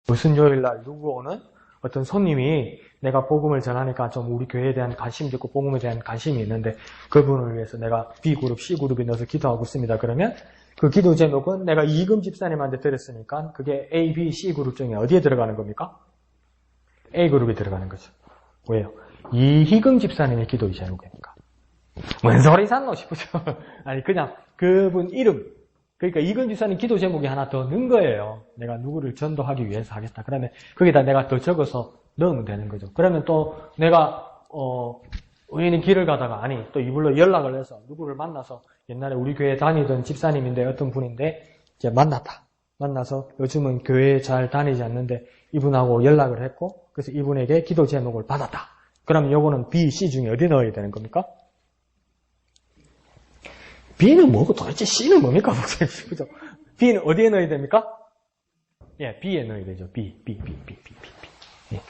무슨 요일날 누구 오는 어떤 손님이 내가 복음을 전하니까 좀 우리 교회에 대한 관심도 있고 복음에 대한 관심이 있는데 그분을 위해서 내가 B그룹, C그룹에 넣어서 기도하고 있습니다. 그러면 그 기도 제목은 내가 이금 집사님한테 드렸으니까 그게 A, B, C그룹 중에 어디에 들어가는 겁니까? A그룹에 들어가는 거죠. 왜요? 이희금 집사님의 기도 제목이니까. 뭔 소리 샀노 싶으죠? 아니 그냥 그분 이름. 그러니까 이금 집사님 기도 제목이 하나 더 넣은 거예요. 내가 누구를 전도하기 위해서 하겠다. 그러면 거기다 내가 더 적어서 넣으면 되는 거죠. 그러면 또 내가 우연히 길을 가다가 아니 또 이불로 연락을 해서 누구를 만나서 옛날에 우리 교회 다니던 집사님인데 어떤 분인데 이제 만나서 요즘은 교회 잘 다니지 않는데 이분하고 연락을 했고 그래서 이분에게 기도 제목을 받았다. 그럼 요거는 B, C 중에 어디 넣어야 되는 겁니까? B는 뭐고 도대체 C는 뭡니까? 그죠? B는 어디에 넣어야 됩니까? 예, B에 넣어야 되죠. B. 예, 예.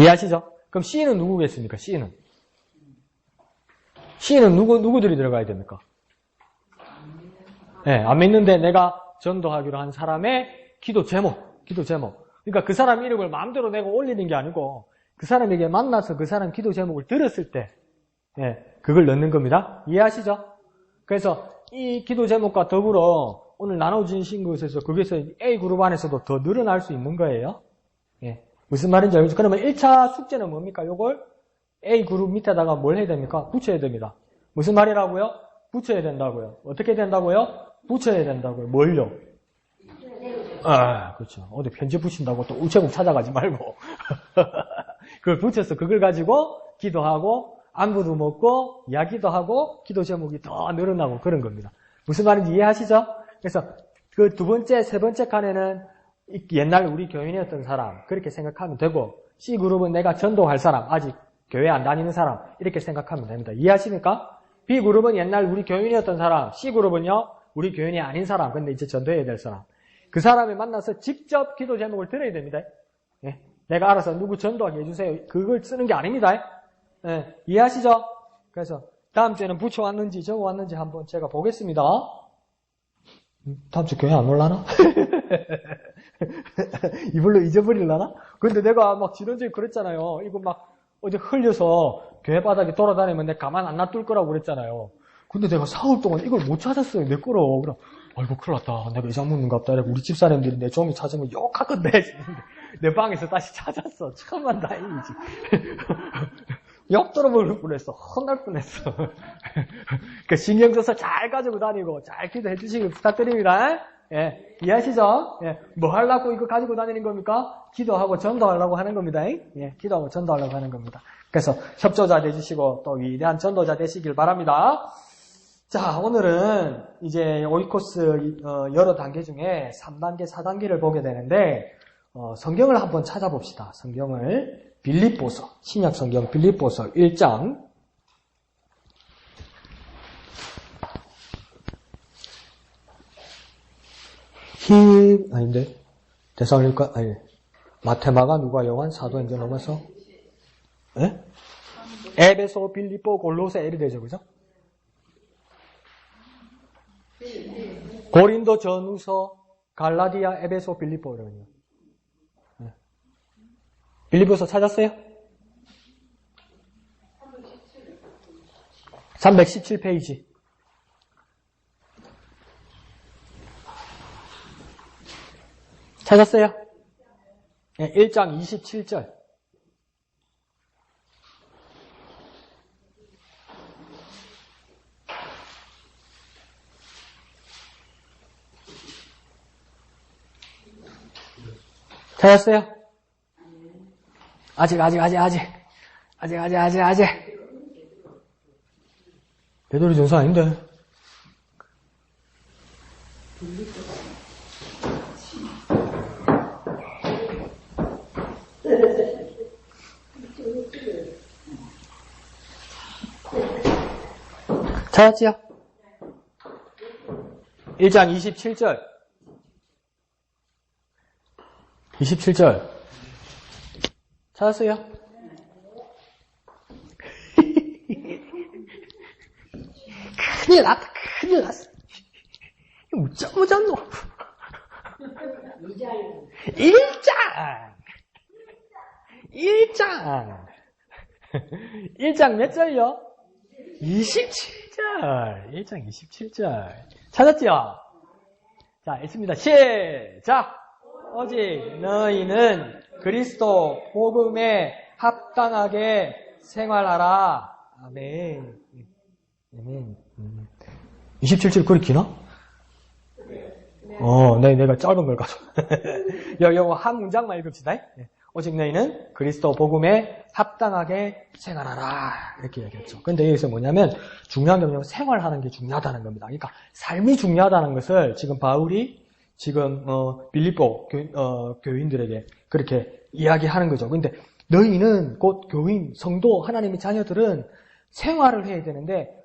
이해하시죠? 그럼 C는 누구겠습니까? C는 누구들이 들어가야 됩니까? 예, 안 믿는데 내가 전도하기로 한 사람의 기도 제목. 그러니까 그 사람 이름을 마음대로 내가 올리는 게 아니고 그 사람에게 만나서 그 사람 기도 제목을 들었을 때, 예, 그걸 넣는 겁니다. 이해하시죠? 그래서 이 기도 제목과 더불어 오늘 나눠주신 것에서 거기서 A그룹 안에서도 더 늘어날 수 있는 거예요. 예. 무슨 말인지 알겠죠? 그러면 1차 숙제는 뭡니까? 요걸 A그룹 밑에다가 뭘 해야 됩니까? 붙여야 됩니다. 무슨 말이라고요? 붙여야 된다고요. 어떻게 된다고요? 붙여야 된다고요. 뭘요? 아, 그렇죠. 어디 편지 붙인다고 또 우체국 찾아가지 말고. 그걸 붙여서 그걸 가지고 기도하고 안부도 먹고 이야기도 하고 기도 제목이 더 늘어나고 그런 겁니다. 무슨 말인지 이해하시죠? 그래서 그 두 번째, 세 번째 칸에는 옛날 우리 교인이었던 사람 그렇게 생각하면 되고 C그룹은 내가 전도할 사람 아직 교회 안 다니는 사람 이렇게 생각하면 됩니다. 이해하십니까? B그룹은 옛날 우리 교인이었던 사람 C그룹은요 우리 교인이 아닌 사람 근데 이제 전도해야 될 사람 그 사람을 만나서 직접 기도 제목을 들어야 됩니다. 예. 내가 알아서 누구 전도하게 해주세요. 그걸 쓰는 게 아닙니다. 예, 이해하시죠? 그래서 다음 주에는 붙여왔는지 적어왔는지 한번 제가 보겠습니다. 다음 주 교회 안 올라나? 이불로 잊어버리려나? 근데 내가 막 지난주에 그랬잖아요. 이거 막 어제 흘려서 교회 바닥에 돌아다니면 내가 가만 안 놔둘 거라고 그랬잖아요. 근데 내가 사흘 동안 이걸 못 찾았어요. 내 거로. 그럼 아이고 큰일 났다. 내가 이장 묻는갑다. 우리 집사람들이 내 종이 찾으면 욕하건데. 내 방에서 다시 찾았어. 참만 다행이지. 욕 들어볼 뻔했어. 혼날 뻔했어. 그러니까 신경 써서 잘 가지고 다니고 잘 기도해 주시길 부탁드립니다. 예, 이해하시죠? 예, 뭐 하려고 이거 가지고 다니는 겁니까? 기도하고 전도하려고 하는 겁니다. 예, 기도하고 전도하려고 하는 겁니다. 그래서 협조자 되주시고 또 위대한 전도자 되시길 바랍니다. 자, 오늘은 이제 오이코스 여러 단계 중에 3단계, 4단계를 보게 되는데 성경을 한번 찾아봅시다. 성경을 빌립보서, 신약 성경 빌립보서 1장 아닌데 데살로니가 아니 마테마가 누가 요한 사도행전 넘어서 예? 에베소 빌립보 골로새 이리 되죠, 그죠? 고린도 전후서 갈라디아 에베소 빌립보 이러면요. 빌립보서 찾았어요? 317페이지. 찾았어요? 네, 1장 27절. 찾았어요? 아직. 베드로 전서 아닌데. 찾았지요? 1장 27절. 27절. 찾았어요? 큰일 났어. 어쩌노? 1장! 1장 몇 절요? 27절. 1장 27절. 찾았지요? 자, 읽습니다. 시작! 오직 너희는 그리스도 복음에 합당하게 생활하라. 아멘. 아멘. 27절 그리 기나? 내가 짧은 걸 가져. 요거 한 문장만 읽읍시다. 오직 너희는 그리스도 복음에 합당하게 생활하라. 이렇게 얘기했죠. 근데 여기서 뭐냐면 중요한 게 뭐냐면 생활하는 게 중요하다는 겁니다. 그러니까 삶이 중요하다는 것을 지금 바울이 지금 빌립보 교인들에게 그렇게 이야기하는 거죠. 근데 너희는 곧 교인, 성도, 하나님의 자녀들은 생활을 해야 되는데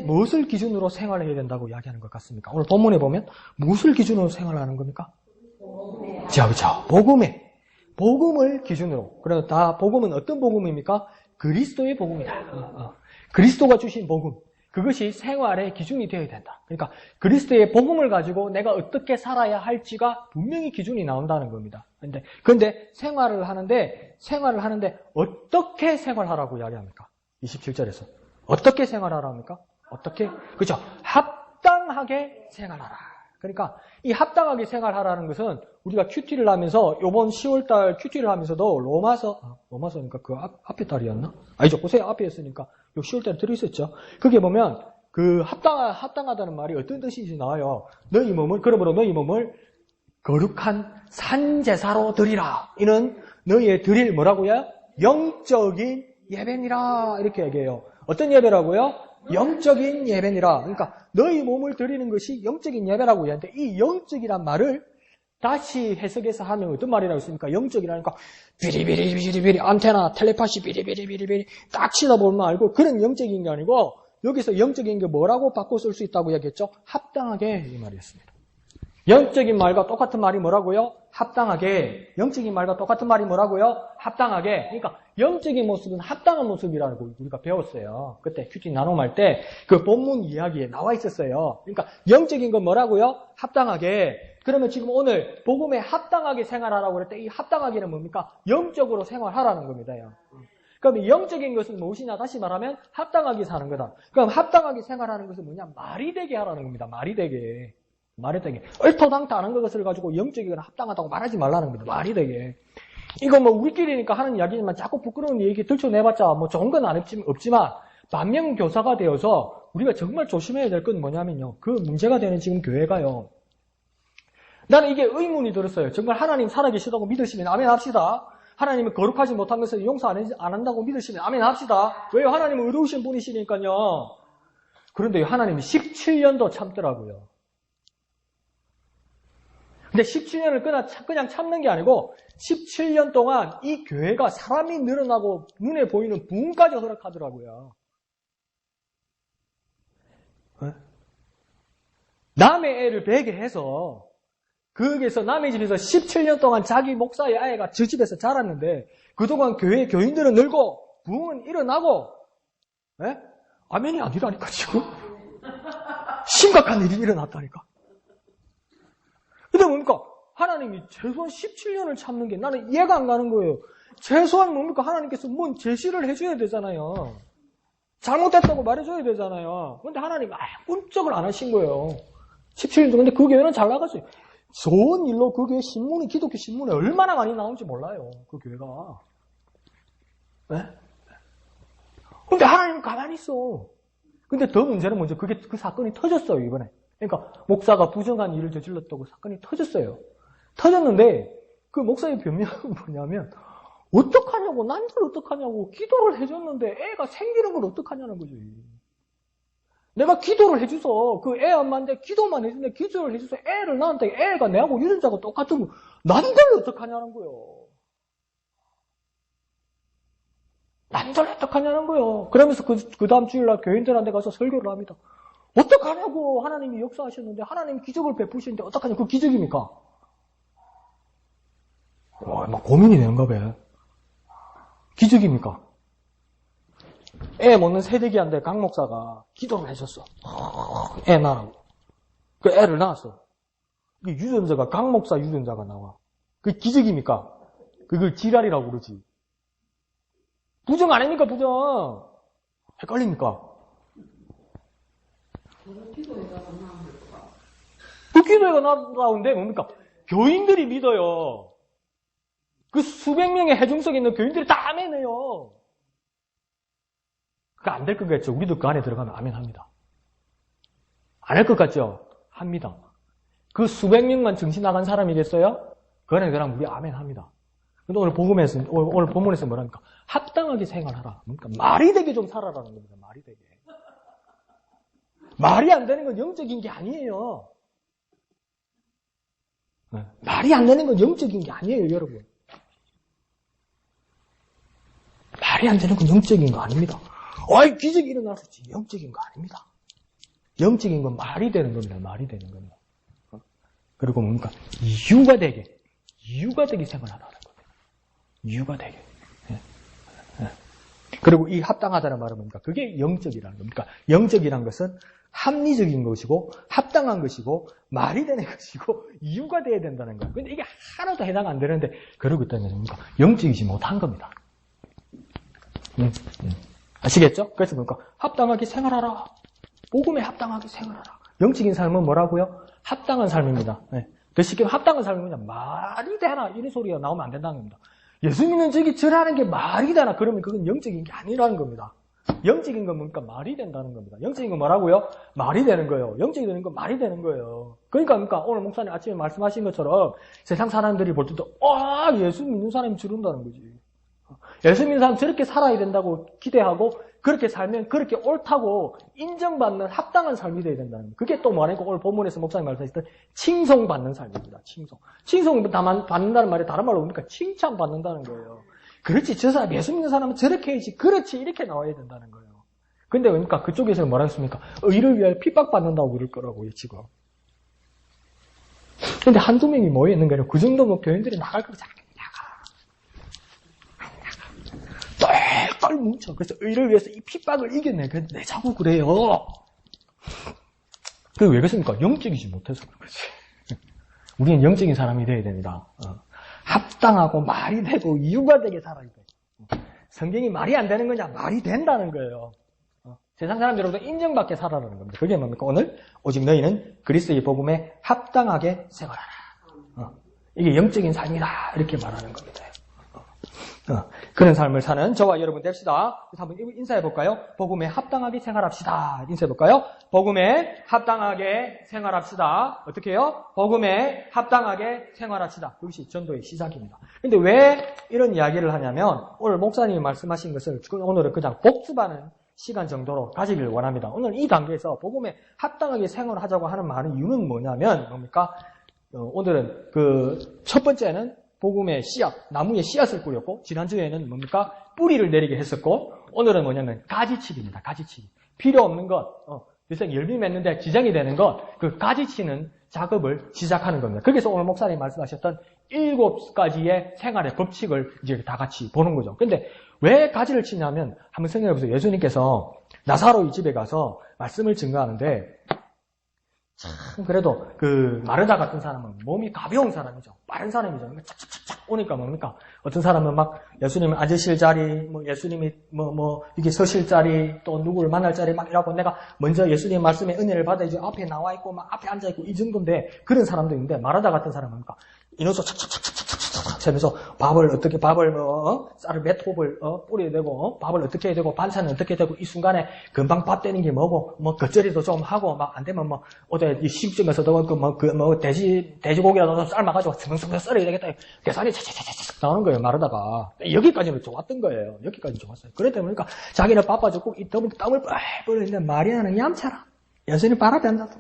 무엇을 기준으로 생활을 해야 된다고 이야기하는 것 같습니까? 오늘 본문에 보면 무엇을 기준으로 생활하는 겁니까? 그렇죠. 복음을 기준으로. 그래서 다 복음은 어떤 복음입니까? 그리스도의 복음이다. 그리스도가 주신 복음. 그것이 생활의 기준이 되어야 된다. 그러니까 그리스도의 복음을 가지고 내가 어떻게 살아야 할지가 분명히 기준이 나온다는 겁니다. 근데 생활을 하는데 어떻게 생활하라고 이야기합니까? 27절에서. 어떻게 생활하랍니까? 어떻게? 그렇죠. 합당하게 생활하라. 그러니까 이 합당하게 생활하라는 것은 우리가 큐티를 하면서 이번 10월달 큐티를 하면서도 로마서니까 그 앞에 달이었나? 아니죠. 보세요. 앞에였으니까 요 10월달에 들어있었죠. 거기에 보면 그 합당하다는 말이 어떤 뜻인지 나와요. 그러므로 너희 몸을 거룩한 산제사로 드리라. 이는 너희의 드릴 뭐라고요? 영적인 예배니라. 이렇게 얘기해요. 어떤 예배라고요? 영적인 예배니라. 그러니까 너희 몸을 드리는 것이 영적인 예배라고 얘기하는데 이 영적이란 말을 다시 해석해서 하면 어떤 말이라고 했습니까? 영적이라니까 비리비리비리비리 안테나 텔레파시 비리비리비리비리 딱 치다보면 알고 그런 영적인 게 아니고 여기서 영적인 게 뭐라고 바꿔 쓸 수 있다고 얘기했죠? 합당하게 이 말이었습니다. 영적인 말과 똑같은 말이 뭐라고요? 합당하게. 영적인 말과 똑같은 말이 뭐라고요? 합당하게. 그러니까 영적인 모습은 합당한 모습이라고 우리가 배웠어요. 그때 큐티 나눔할 때 그 본문 이야기에 나와 있었어요. 그러니까 영적인 건 뭐라고요? 합당하게. 그러면 지금 오늘 복음에 합당하게 생활하라고 그럴 때 이 합당하게는 뭡니까? 영적으로 생활하라는 겁니다. 그럼 영적인 것은 무엇이냐? 다시 말하면 합당하게 사는 거다. 그럼 합당하게 생활하는 것은 뭐냐? 말이 되게 하라는 겁니다. 말이 되게. 얼토당토 않은 것을 가지고 영적이거나 합당하다고 말하지 말라는 겁니다. 말이 되게. 이거 뭐 우리끼리니까 하는 이야기지만 자꾸 부끄러운 얘기 들춰내봤자 뭐 좋은 건 없지만 만명교사가 되어서 우리가 정말 조심해야 될 건 뭐냐면요. 그 문제가 되는 지금 교회가요. 나는 이게 의문이 들었어요. 정말 하나님 살아계시다고 믿으시면 아멘 합시다. 하나님은 거룩하지 못한 것을 용서 안 한다고 믿으시면 아멘 합시다. 왜요? 하나님은 의로우신 분이시니까요. 그런데 하나님이 17년도 참더라고요. 근데 17년을 그냥 참는 게 아니고 17년 동안 이 교회가 사람이 늘어나고 눈에 보이는 부흥까지 허락하더라고요. 남의 애를 베게 해서 거기에서 남의 집에서 17년 동안 자기 목사의 아이가 저 집에서 자랐는데 그동안 교회 교인들은 늘고 부흥은 일어나고 아멘이 아니라니까 지금 심각한 일이 일어났다니까. 근데 뭡니까? 하나님이 최소한 17년을 참는 게 나는 이해가 안 가는 거예요. 최소한 뭡니까? 하나님께서 뭔 제시를 해줘야 되잖아요. 잘못됐다고 말해줘야 되잖아요. 근데 하나님 꿈쩍을 안 하신 거예요. 17년 동안. 근데 그 교회는 잘 나갔어요. 좋은 일로 그 교회 신문이, 기독교 신문에 얼마나 많이 나온지 몰라요. 그 교회가. 근데 하나님 가만히 있어. 근데 더 문제는 뭐죠? 그 사건이 터졌어요, 이번에. 그러니까 목사가 부정한 일을 저질렀다고 사건이 터졌어요. 터졌는데 그 목사의 변명은 뭐냐면 어떡하냐고, 난들 어떡하냐고 기도를 해줬는데 애가 생기는 걸 어떡하냐는 거지. 내가 기도를 해줘서 그 애 엄마인데 기도만 해주는데 기도를 해줘서 애를 낳았는데 애가 내하고 유전자가 똑같은 거 난들 어떡하냐는 거요. 난들 어떡하냐는 거요. 그러면서 그 다음 주일날 교인들한테 가서 설교를 합니다. 어떡하냐고, 하나님이 역사하셨는데 하나님이 기적을 베푸시는데 어떡하냐. 그 기적입니까? 막 고민이 되는가 봐요. 기적입니까? 애 먹는 새내기한테 강 목사가 기도를 해줬어. 애 낳으라고. 그 애를 낳았어. 이 유전자가 강 목사 유전자가 나와. 그 기적입니까? 그걸 지랄이라고 그러지. 부정 아닙니까, 부정? 헷갈립니까? 그 기도회가 나오는데 뭡니까? 교인들이 믿어요. 그 수백 명의 해중석에 있는 교인들이 다 아멘해요. 그거 안 될 것 같죠? 우리도 그 안에 들어가면 아멘 합니다. 안 할 것 같죠? 합니다. 그 수백 명만 정신 나간 사람이겠어요? 그 안에 들어가면 우리 아멘 합니다. 근데 오늘 오늘 본문에서 뭐랍니까? 합당하게 생활하라. 그러니까 말이 되게 좀 살아라는 겁니다. 말이 되게. 말이 안 되는 건 영적인 게 아니에요. 말이 안 되는 건 영적인 게 아니에요, 여러분. 말이 안 되는 건 영적인 거 아닙니다. 어이, 기적이 일어날 수 있지. 영적인 거 아닙니다. 영적인 건 말이 되는 겁니다. 말이 되는 겁니다. 그리고 뭡니까? 이유가 되게 생활하라는 겁니다. 이유가 되게. 그리고 이 합당하다는 말은 뭡니까? 그게 영적이라는 겁니다. 영적이라는 것은 합리적인 것이고 합당한 것이고 말이 되는 것이고 이유가 돼야 된다는 거예요. 근데 이게 하나도 해당 안 되는데 그러고 있다는 게 뭡니까? 영적이지 못한 겁니다. 아시겠죠? 그래서 뭡니까? 합당하게 생활하라. 복음에 합당하게 생활하라. 영적인 삶은 뭐라고요? 합당한 삶입니다. 더 쉽게 합당한 삶은 그냥 말이 되나 이런 소리가 나오면 안 된다는 겁니다. 예수 믿는 저라는 게 말이 되나 그러면 그건 영적인 게 아니라는 겁니다. 영적인 건 뭡니까? 말이 된다는 겁니다. 영적인 건 뭐라고요? 말이 되는 거예요. 영적이 되는 건 말이 되는 거예요. 그러니까 오늘 목사님 아침에 말씀하신 것처럼 세상 사람들이 볼 때도 예수 믿는 사람이 저런다는 거지. 예수 믿는 사람 저렇게 살아야 된다고 기대하고 그렇게 살면 그렇게 옳다고 인정받는 합당한 삶이 돼야 된다는 거예요. 그게 또 뭐냐고 오늘 본문에서 목사님 말씀하셨던 칭송받는 삶입니다. 칭송 받는다는 말이 다른 말로 뭡니까? 칭찬받는다는 거예요. 그렇지, 저 사람, 예수 믿는 사람은 저렇게 해야지, 그렇지, 이렇게 나와야 된다는 거예요. 근데 뭡니까? 그쪽에서는 뭐라 했습니까? 의를 위하여 핍박받는다고 그럴 거라고요, 지금. 근데 한두 명이 모여있는 게 아니라 그 정도면 교인들이 나갈 거지 똘똘 뭉쳐. 그래서 의를 위해서 이 핍박을 이겨내. 내 자꾸 그래요. 그게 왜 그렇습니까? 영적이지 못해서 그런 거지. 우리는 영적인 사람이 돼야 됩니다. 합당하고 말이 되고 이유가 되게 살아야 돼. 성경이 말이 안 되는 거냐? 말이 된다는 거예요. 세상 사람들로부터 인정받게 살아라는 겁니다. 그게 뭡니까? 오늘 오직 너희는 그리스도의 복음에 합당하게 생활하라. 이게 영적인 삶이다. 이렇게 말하는 겁니다. 그런 삶을 사는 저와 여러분 됩시다. 그래서 한번 인사해 볼까요? 복음에 합당하게 생활합시다. 인사해 볼까요? 복음에 합당하게 생활합시다. 어떻게 해요? 복음에 합당하게 생활합시다. 이것이 전도의 시작입니다. 근데 왜 이런 이야기를 하냐면 오늘 목사님이 말씀하신 것을 오늘은 그냥 복습하는 시간 정도로 가지길 원합니다. 오늘 이 단계에서 복음에 합당하게 생활하자고 하는 말은 이유는 뭐냐면 뭡니까? 오늘은 그 첫 번째는 복음의 씨앗, 나무의 씨앗을 뿌렸고 지난주에는 뭡니까? 뿌리를 내리게 했었고 오늘은 뭐냐면 가지치기입니다. 가지치기. 필요 없는 것, 그래서 열매 맺는데 지장이 되는 것, 그 가지치는 작업을 시작하는 겁니다. 거기서 오늘 목사님이 말씀하셨던 7가지의 생활의 법칙을 이제 다 같이 보는 거죠. 근데 왜 가지를 치냐면 한번 생각해 보세요. 예수님께서 나사로의 집에 가서 말씀을 증거하는데 참 그래도 그 마르다 같은 사람은 몸이 가벼운 사람이죠. 빠른 사람이죠. 착착착착 오니까 뭡니까? 어떤 사람은 막 예수님 앉으실 자리, 예수님이 이게 서실 자리, 또 누구를 만날 자리 막 이러고 내가 먼저 예수님 말씀의 은혜를 받아야지 앞에 나와 있고 막 앞에 앉아 있고 이 정도인데 그런 사람도 있는데 마르다 같은 사람은 뭡니까? 인호수 착착착착착착 세면서 밥을 쌀을 몇 홉을 뿌려야 되고 밥을 어떻게 해야 되고 반찬은 어떻게 해야 되고 이 순간에 금방 밥 되는 게 뭐고 겉절이도 좀 하고 막 안 되면 어디 이 시집점에서도 돼지고기라도 삶아가지고 성성성 썰어야 되겠다. 계산이 차차차차차 나오는 거예요. 마르다가 여기까지는 좋았던 거예요. 여기까지 좋았어요. 그랬다 보니까 자기는 바빠졌고 이 땀을 뿌리는데 마리아는 얌차라. 예수님 발 앞에 앉아서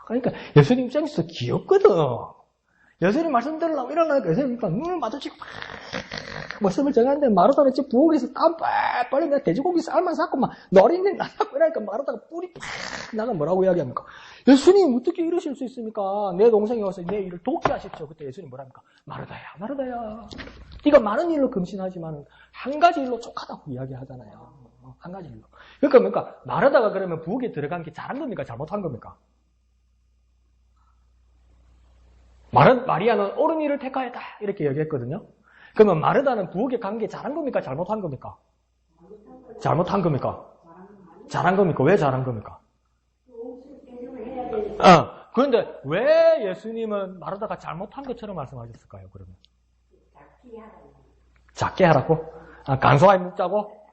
그러니까 예수님 입장에서 귀엽거든. 예수님 말씀 들으려고 일어나니까 예수님이니까 눈을 마주치고 말씀을 정하는데 마르다는 집 부엌에서 땀 빨리 내가 돼지고기 쌀만 샀고 막 너린내 나고 이러니까 마르다가 뿔이 팍 나가 뭐라고 이야기합니까? 예수님 어떻게 이러실 수 있습니까? 내 동생이 와서 내 일을 돕게하십시오. 그때 예수님 뭐랍니까? 마르다야 네가 많은 일로 금신하지만 한 가지 일로 족하다고 이야기하잖아요. 한 가지 일로. 그러니까 뭡니까? 마르다가 그러면 부엌에 들어간 게 잘한 겁니까? 잘못한 겁니까? 마리아는 옳은 일을 택하였다. 이렇게 얘기했거든요. 그러면 마르다는 부엌에 간 게 잘한 겁니까? 잘못한 겁니까? 잘못한 겁니까? 잘한 겁니까? 왜 잘한 겁니까? 그런데 왜 예수님은 마르다가 잘못한 것처럼 말씀하셨을까요? 그러면 작게 하라고? 간소하게 묵자고?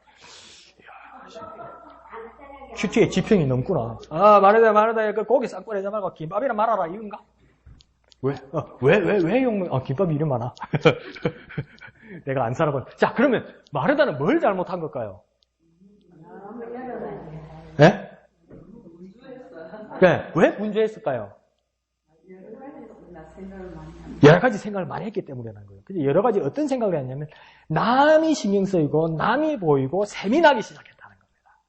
큐티에 지평이 넘구나. 마르다, 그 고기 싹 꺼내지 말고 김밥이나 말아라, 이건가? 왜 욕먹, 김밥이 이름 많아? 내가 안 살아본. 자, 그러면 마르다는 뭘 잘못한 걸까요? 네? 네, 왜 분주했을까요? 여러 가지 생각을 많이 했기 때문이라는 거예요. 근데 여러 가지 어떤 생각을 했냐면, 남이 신경 쓰이고, 남이 보이고, 세민하기 시작했다는 겁니다.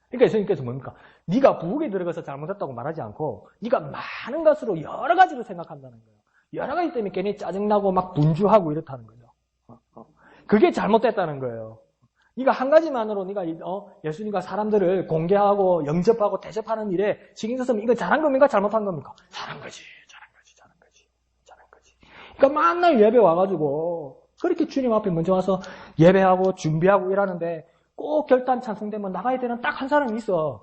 그러니까 예수님께서 뭡니까? 네가 부엌에 들어가서 잘못했다고 말하지 않고, 네가 많은 것으로 여러 가지로 생각한다는 거예요. 여러 가지 때문에 괜히 짜증나고 막 분주하고 이렇다는 거죠. 그게 잘못됐다는 거예요. 네가 한 가지만으로 네가 예수님과 사람들을 공개하고 영접하고 대접하는 일에 신경 썼으면 이거 잘한 겁니까? 잘못한 겁니까? 잘한 거지. 그러니까 맨날 예배 와가지고 그렇게 주님 앞에 먼저 와서 예배하고 준비하고 이러는데 꼭 결단 찬송되면 나가야 되는 딱 한 사람이 있어.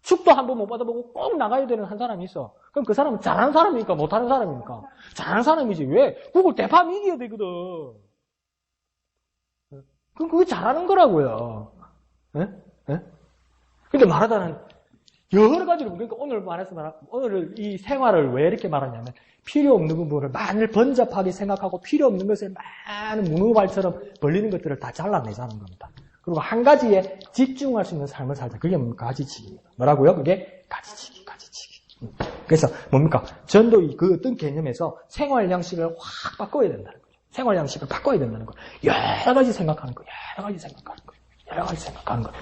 축도 한 번 못 받아보고 꼭 나가야 되는 한 사람이 있어. 그럼 그 사람은 잘하는 사람입니까? 못하는 사람입니까? 잘하는 사람이지. 왜? 그걸 대파 이겨야 되거든. 그럼 그게 잘하는 거라고요. 근데 말하자는 여러 가지로, 그러니까 오늘 이 생활을 왜 이렇게 말하냐면, 필요 없는 부분을 많이 번잡하게 생각하고 필요 없는 것에 많은 문어발처럼 벌리는 것들을 다 잘라내자는 겁니다. 그리고 한 가지에 집중할 수 있는 삶을 살자. 그게 뭡니까? 가지치기입니다. 뭐라고요? 그게 가지치기. 그래서 뭡니까? 전도의 그 어떤 개념에서 생활 양식을 확 바꿔야 된다는 거죠. 생활 양식을 바꿔야 된다는 거예요. 여러 가지 생각하는 거예요.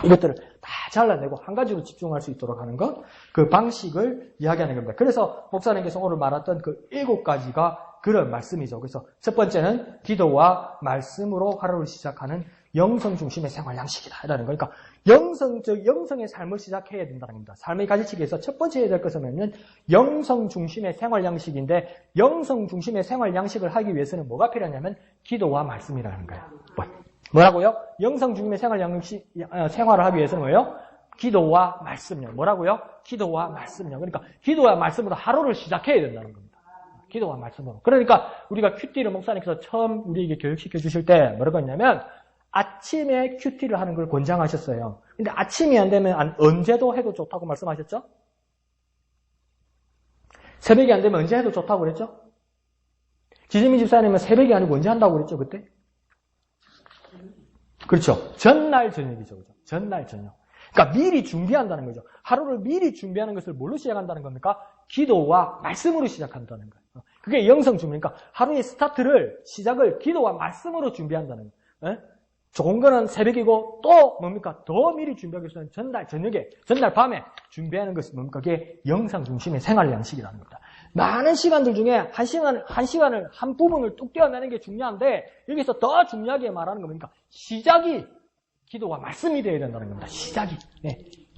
이것들을 다 잘라내고 한 가지로 집중할 수 있도록 하는 것, 그 방식을 이야기하는 겁니다. 그래서 목사님께서 오늘 말했던 그 7가지가 그런 말씀이죠. 그래서 첫 번째는 기도와 말씀으로 하루를 시작하는 영성 중심의 생활 양식이다라는 거니까 영성의 삶을 시작해야 된다는 겁니다. 삶의 가지치기에서 첫 번째 해야 될 것은 영성 중심의 생활 양식인데, 영성 중심의 생활 양식을 하기 위해서는 뭐가 필요하냐면 기도와 말씀이라는 거예요. 뭐라고요? 영성 중심의 생활을 하기 위해서는 뭐예요? 기도와 말씀요. 뭐라고요? 기도와 말씀요. 그러니까 기도와 말씀으로 하루를 시작해야 된다는 겁니다. 기도와 말씀으로. 그러니까 우리가 큐티를 목사님께서 처음 우리에게 교육시켜 주실 때 뭐라고 했냐면, 아침에 큐티를 하는 걸 권장하셨어요. 근데 아침이 안 되면 언제도 해도 좋다고 말씀하셨죠? 새벽이 안 되면 언제 해도 좋다고 그랬죠? 지지미 집사님은 새벽이 아니고 언제 한다고 그랬죠, 그때? 그렇죠. 전날 저녁이죠. 그죠? 전날 저녁. 그러니까 미리 준비한다는 거죠. 하루를 미리 준비하는 것을 뭘로 시작한다는 겁니까? 기도와 말씀으로 시작한다는 거예요. 그게 영성 준비니까 하루의 시작을 기도와 말씀으로 준비한다는 거예요. 좋은 거는 새벽이고 또 뭡니까? 더 미리 준비하기 위해서는 전날 밤에 준비하는 것이 뭡니까? 그게 영상 중심의 생활 양식이라는 겁니다. 많은 시간들 중에 한 부분을 뚝 떼어내는 게 중요한데, 여기서 더 중요하게 말하는 겁니까? 시작이 기도와 말씀이 되어야 된다는 겁니다. 시작이.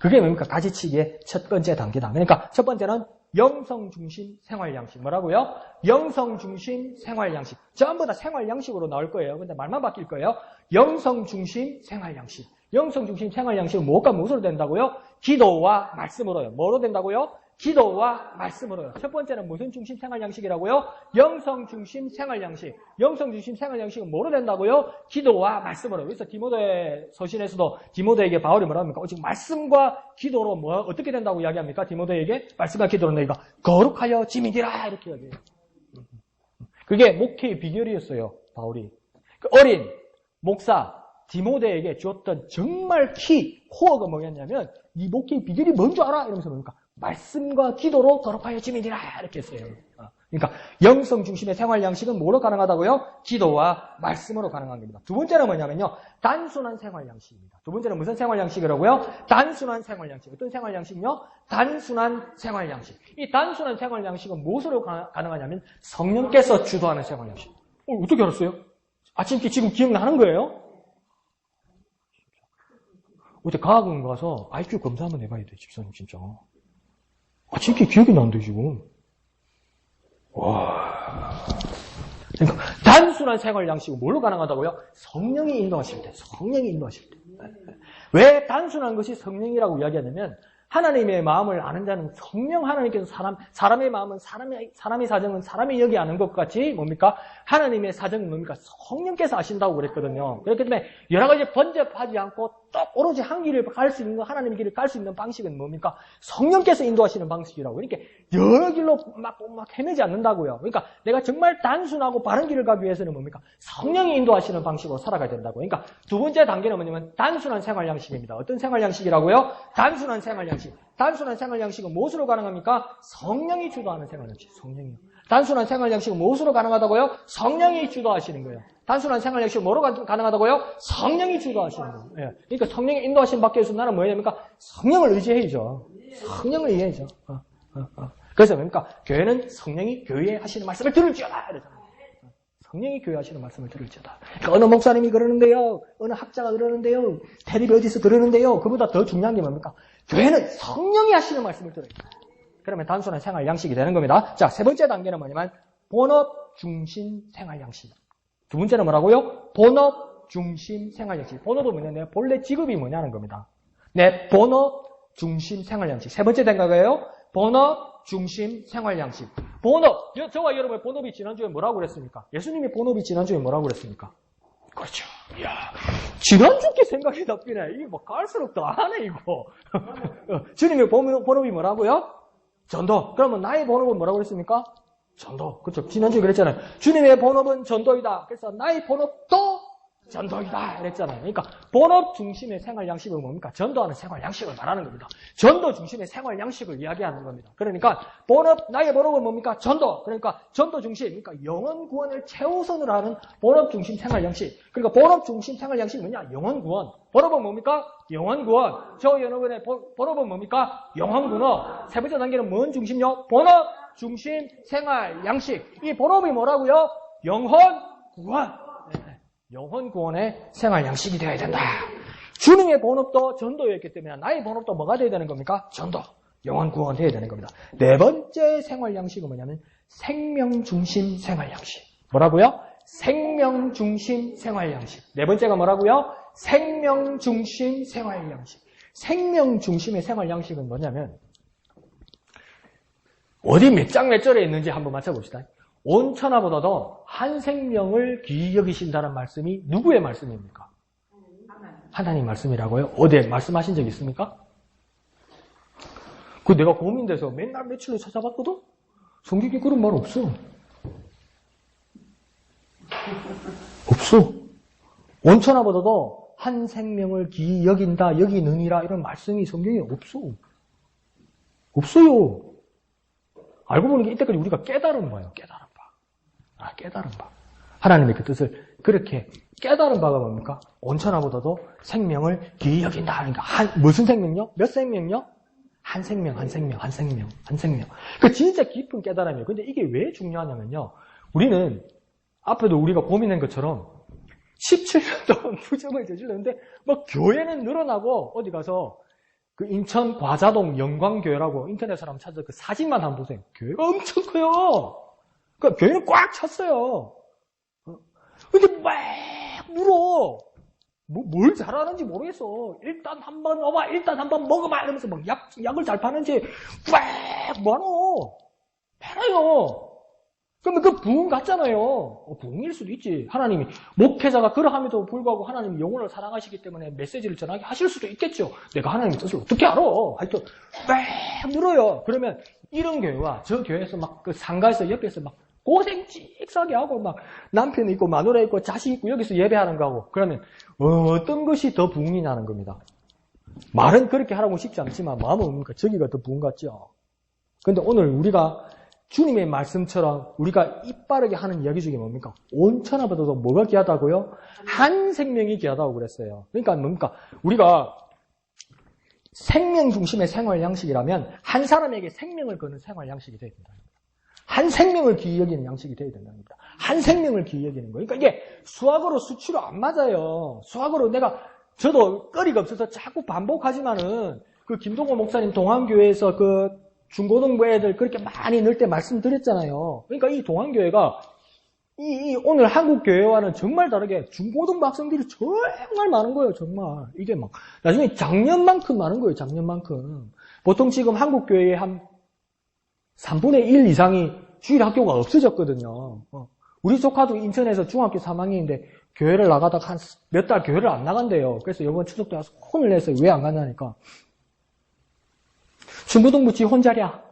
그게 뭡니까? 가지치기의 첫 번째 단계다. 그러니까 첫 번째는 영성 중심 생활 양식. 뭐라고요? 영성 중심 생활 양식. 전부 다 생활 양식으로 나올 거예요. 근데 말만 바뀔 거예요. 영성 중심 생활 양식. 영성 중심 생활 양식은 무엇과 무엇으로 된다고요? 기도와 말씀으로요. 뭐로 된다고요? 기도와 말씀으로요. 첫 번째는 무슨 중심 생활 양식이라고요? 영성 중심 생활 양식. 영성 중심 생활 양식은 뭐로 된다고요? 기도와 말씀으로. 그래서 디모데 서신에서도 디모데에게 바울이 뭐라 합니까? 지금 말씀과 기도로 어떻게 된다고 이야기합니까? 디모데에게 말씀과 기도로 너희가 거룩하여 지미기라 이렇게 이야기해요. 그게 목회의 비결이었어요. 바울이. 그 어린 목사 디모데에게 주었던 정말 코어가 뭐였냐면, 이 목회의 비결이 뭔 줄 알아? 이러면서 뭡니까? 말씀과 기도로 거룩하여 지미니라 이렇게 했어요. 그러니까 영성 중심의 생활 양식은 뭐로 가능하다고요? 기도와 말씀으로 가능한 겁니다. 두 번째는 뭐냐면요, 단순한 생활 양식입니다. 두 번째는 무슨 생활 양식이라고요? 단순한 생활 양식. 어떤 생활 양식이요? 단순한 생활 양식. 이 단순한 생활 양식은 무엇으로 가능하냐면 성령께서 주도하는 생활 양식. 어떻게 알았어요? 아침께 지금 기억나는 거예요? 어제 과학원 가서 IQ 검사 한번 해봐야 돼, 집사님 진짜. 아침께 기억이 난대 지금. 그러니까 단순한 생활 양식은 뭘로 가능하다고요? 성령이 인도하실 때. 성령이 인도하실 때. 왜 단순한 것이 성령이라고 이야기하냐면 하나님의 마음을 아는 자는 성령 하나님께서 사람의 마음은 사람의 사정은 사람이 여기 아는 것 같이 뭡니까? 하나님의 사정은 뭡니까? 성령께서 아신다고 그랬거든요. 그렇기 때문에 여러 가지 번잡하지 않고 딱 오로지 한 길을 갈 수 있는 하나님의 길을 갈 수 있는 방식은 뭡니까? 성령께서 인도하시는 방식이라고. 그러니까 여러 길로 막 헤매지 않는다고요. 그러니까 내가 정말 단순하고 바른 길을 가기 위해서는 뭡니까? 성령이 인도하시는 방식으로 살아가야 된다고. 그러니까 두 번째 단계는 뭐냐면 단순한 생활 양식입니다. 어떤 생활 양식이라고요? 단순한 생활 양식. 단순한 생활 양식은 무엇으로 가능합니까? 성령이 주도하는 생활 양식. 성령이요. 단순한 생활 양식은 무엇으로 가능하다고요? 성령이 주도하시는 거예요. 단순한 생활 양식은 뭐로 가능하다고요? 성령이 주도하시는 거예요. 예. 그러니까 성령이 인도하신 밖에 서 나는 뭐냐니까 성령을 의지해야죠. 성령을 의지해야죠. 그래서 뭡니까? 교회는 성령이 교회에 하시는 말씀을 들을지어다. 이러잖아요. 성령이 교회 하시는 말씀을 들을지어다. 그러니까 어느 목사님이 그러는데요. 어느 학자가 그러는데요. 텔레비 어디서 그러는데요. 그보다 더 중요한 게 뭡니까? 교회는 성령이 하시는 말씀을 들어야 돼요. 그러면 단순한 생활 양식이 되는 겁니다. 자, 세 번째 단계는 뭐냐면 본업 중심 생활 양식. 두 번째는 뭐라고요? 본업 중심 생활 양식. 본업은 뭐냐? 내 본래 직업이 뭐냐는 겁니다. 내 본업 중심 생활 양식. 세 번째 단계가요? 본업 중심 생활 양식. 본업. 저와 여러분의 본업이 지난주에 뭐라고 그랬습니까? 예수님의 본업이 지난주에 뭐라고 그랬습니까? 그렇죠. 이야, 지난주께 생각이 잡히네. 이게 뭐 갈수록 더 하네, 이거. 주님의 본업이 뭐라고요? 전도. 그러면 나의 본업은 뭐라고 그랬습니까? 전도. 그렇죠. 지난주에 그랬잖아요. 주님의 본업은 전도이다. 그래서 나의 본업도 전도이다. 그랬잖아요. 그러니까 본업 중심의 생활 양식은 뭡니까? 전도하는 생활 양식을 말하는 겁니다. 전도 중심의 생활 양식을 이야기하는 겁니다. 그러니까 나의 본업은 뭡니까? 전도. 그러니까 전도 중심. 그러니까 영혼 구원을 최우선으로 하는 본업 중심 생활 양식. 그러니까 본업 중심 생활 양식이 뭐냐? 영혼 구원. 본업은 뭡니까? 영혼 구원. 저 여러분의 본업은 뭡니까? 영혼 구원. 세 번째 단계는 뭔 중심요? 본업 중심 생활 양식. 이 본업이 뭐라고요? 영혼 구원. 영혼 구원의 생활 양식이 되어야 된다. 주님의 본업도 전도였기 때문에 나의 본업도 뭐가 되어야 되는 겁니까? 전도. 영혼 구원 되어야 되는 겁니다. 네 번째 생활 양식은 뭐냐면 생명 중심 생활 양식. 뭐라고요? 생명 중심 생활 양식. 네 번째가 뭐라고요? 생명 중심 생활 양식. 생명 중심의 생활 양식은 뭐냐면 어디 몇 장 몇 절에 있는지 한번 맞춰봅시다. 온 천하보다도 한 생명을 귀히 여기신다는 말씀이 누구의 말씀입니까? 하나님 말씀이라고요? 어디에 말씀하신 적 있습니까? 그 내가 고민돼서 맨날 며칠로 찾아봤거든? 성경에 그런 말 없어. 없어. 온 천하보다도 한 생명을 귀히 여기느니라 이런 말씀이 성경에 없어. 없어요. 알고 보니까 이때까지 우리가 깨달은 거예요. 깨달은 바. 하나님의 그 뜻을 그렇게 깨달은 바가 뭡니까? 온천하보다도 생명을 귀히 여긴다. 그러니까 무슨 생명요? 몇 생명요? 한 생명. 그 진짜 깊은 깨달음이에요. 근데 이게 왜 중요하냐면요. 우리는 앞에도 우리가 고민한 것처럼 17년 동안 부정을 저질렀는데 뭐 교회는 늘어나고 어디 가서 그 인천 과자동 영광교회라고 인터넷에 한번 찾아서 그 사진만 한번 보세요. 교회가 엄청 커요. 그 교회는 꽉 찼어요. 근데 막 물어. 뭘 잘하는지 모르겠어. 일단 한번 먹어봐. 이러면서 막 약을 잘 파는지 꽉 뭐하노? 팔아요. 그러면 그 부흥 같잖아요. 부흥일 수도 있지. 하나님이 목회자가 그러함에도 불구하고 하나님이 영혼을 사랑하시기 때문에 메시지를 전하게 하실 수도 있겠죠. 내가 하나님의 뜻을 어떻게 알아? 하여튼 막 물어요. 그러면 이런 교회와 저 교회에서 막 그 상가에서 옆에서 막 고생 찍싸게 하고 막 남편 있고 마누라 있고 자식 있고 여기서 예배하는 거 하고 그러면 어떤 것이 더 부흥이냐는 겁니다. 말은 그렇게 하라고 쉽지 않지만 마음은 뭡니까? 저기가 더 부흥 같죠. 그런데 오늘 우리가 주님의 말씀처럼 우리가 이빠르게 하는 이야기 중에 뭡니까? 온 천하보다도 뭐가 귀하다고요? 한 생명이 귀하다고 그랬어요. 그러니까 뭡니까? 우리가 생명 중심의 생활 양식이라면 한 사람에게 생명을 거는 생활 양식이 되어야 된다. 한 생명을 귀히 여기는 양식이 되어야 된다는 겁니다. 한 생명을 귀히 여기는 거예요. 그러니까 이게 수학으로 수치로 안 맞아요. 수학으로 저도 거리가 없어서 자꾸 반복하지만은 그 김동호 목사님 동안교회에서 그 중고등부 애들 그렇게 많이 넣을 때 말씀드렸잖아요. 그러니까 이 동안교회가 오늘 한국 교회와는 정말 다르게 중고등부 학생들이 정말 많은 거예요, 정말. 이게 막, 나중에 작년만큼 많은 거예요, 작년만큼. 보통 지금 한국 교회에 한 3분의 1 이상이 주일 학교가 없어졌거든요. 우리 조카도 인천에서 중학교 3학년인데 교회를 나가다가 한 몇 달 교회를 안 나간대요. 그래서 이번 추석 때 와서 혼을 냈어요. 왜 안 가냐니까. 중고등부 지 혼자랴.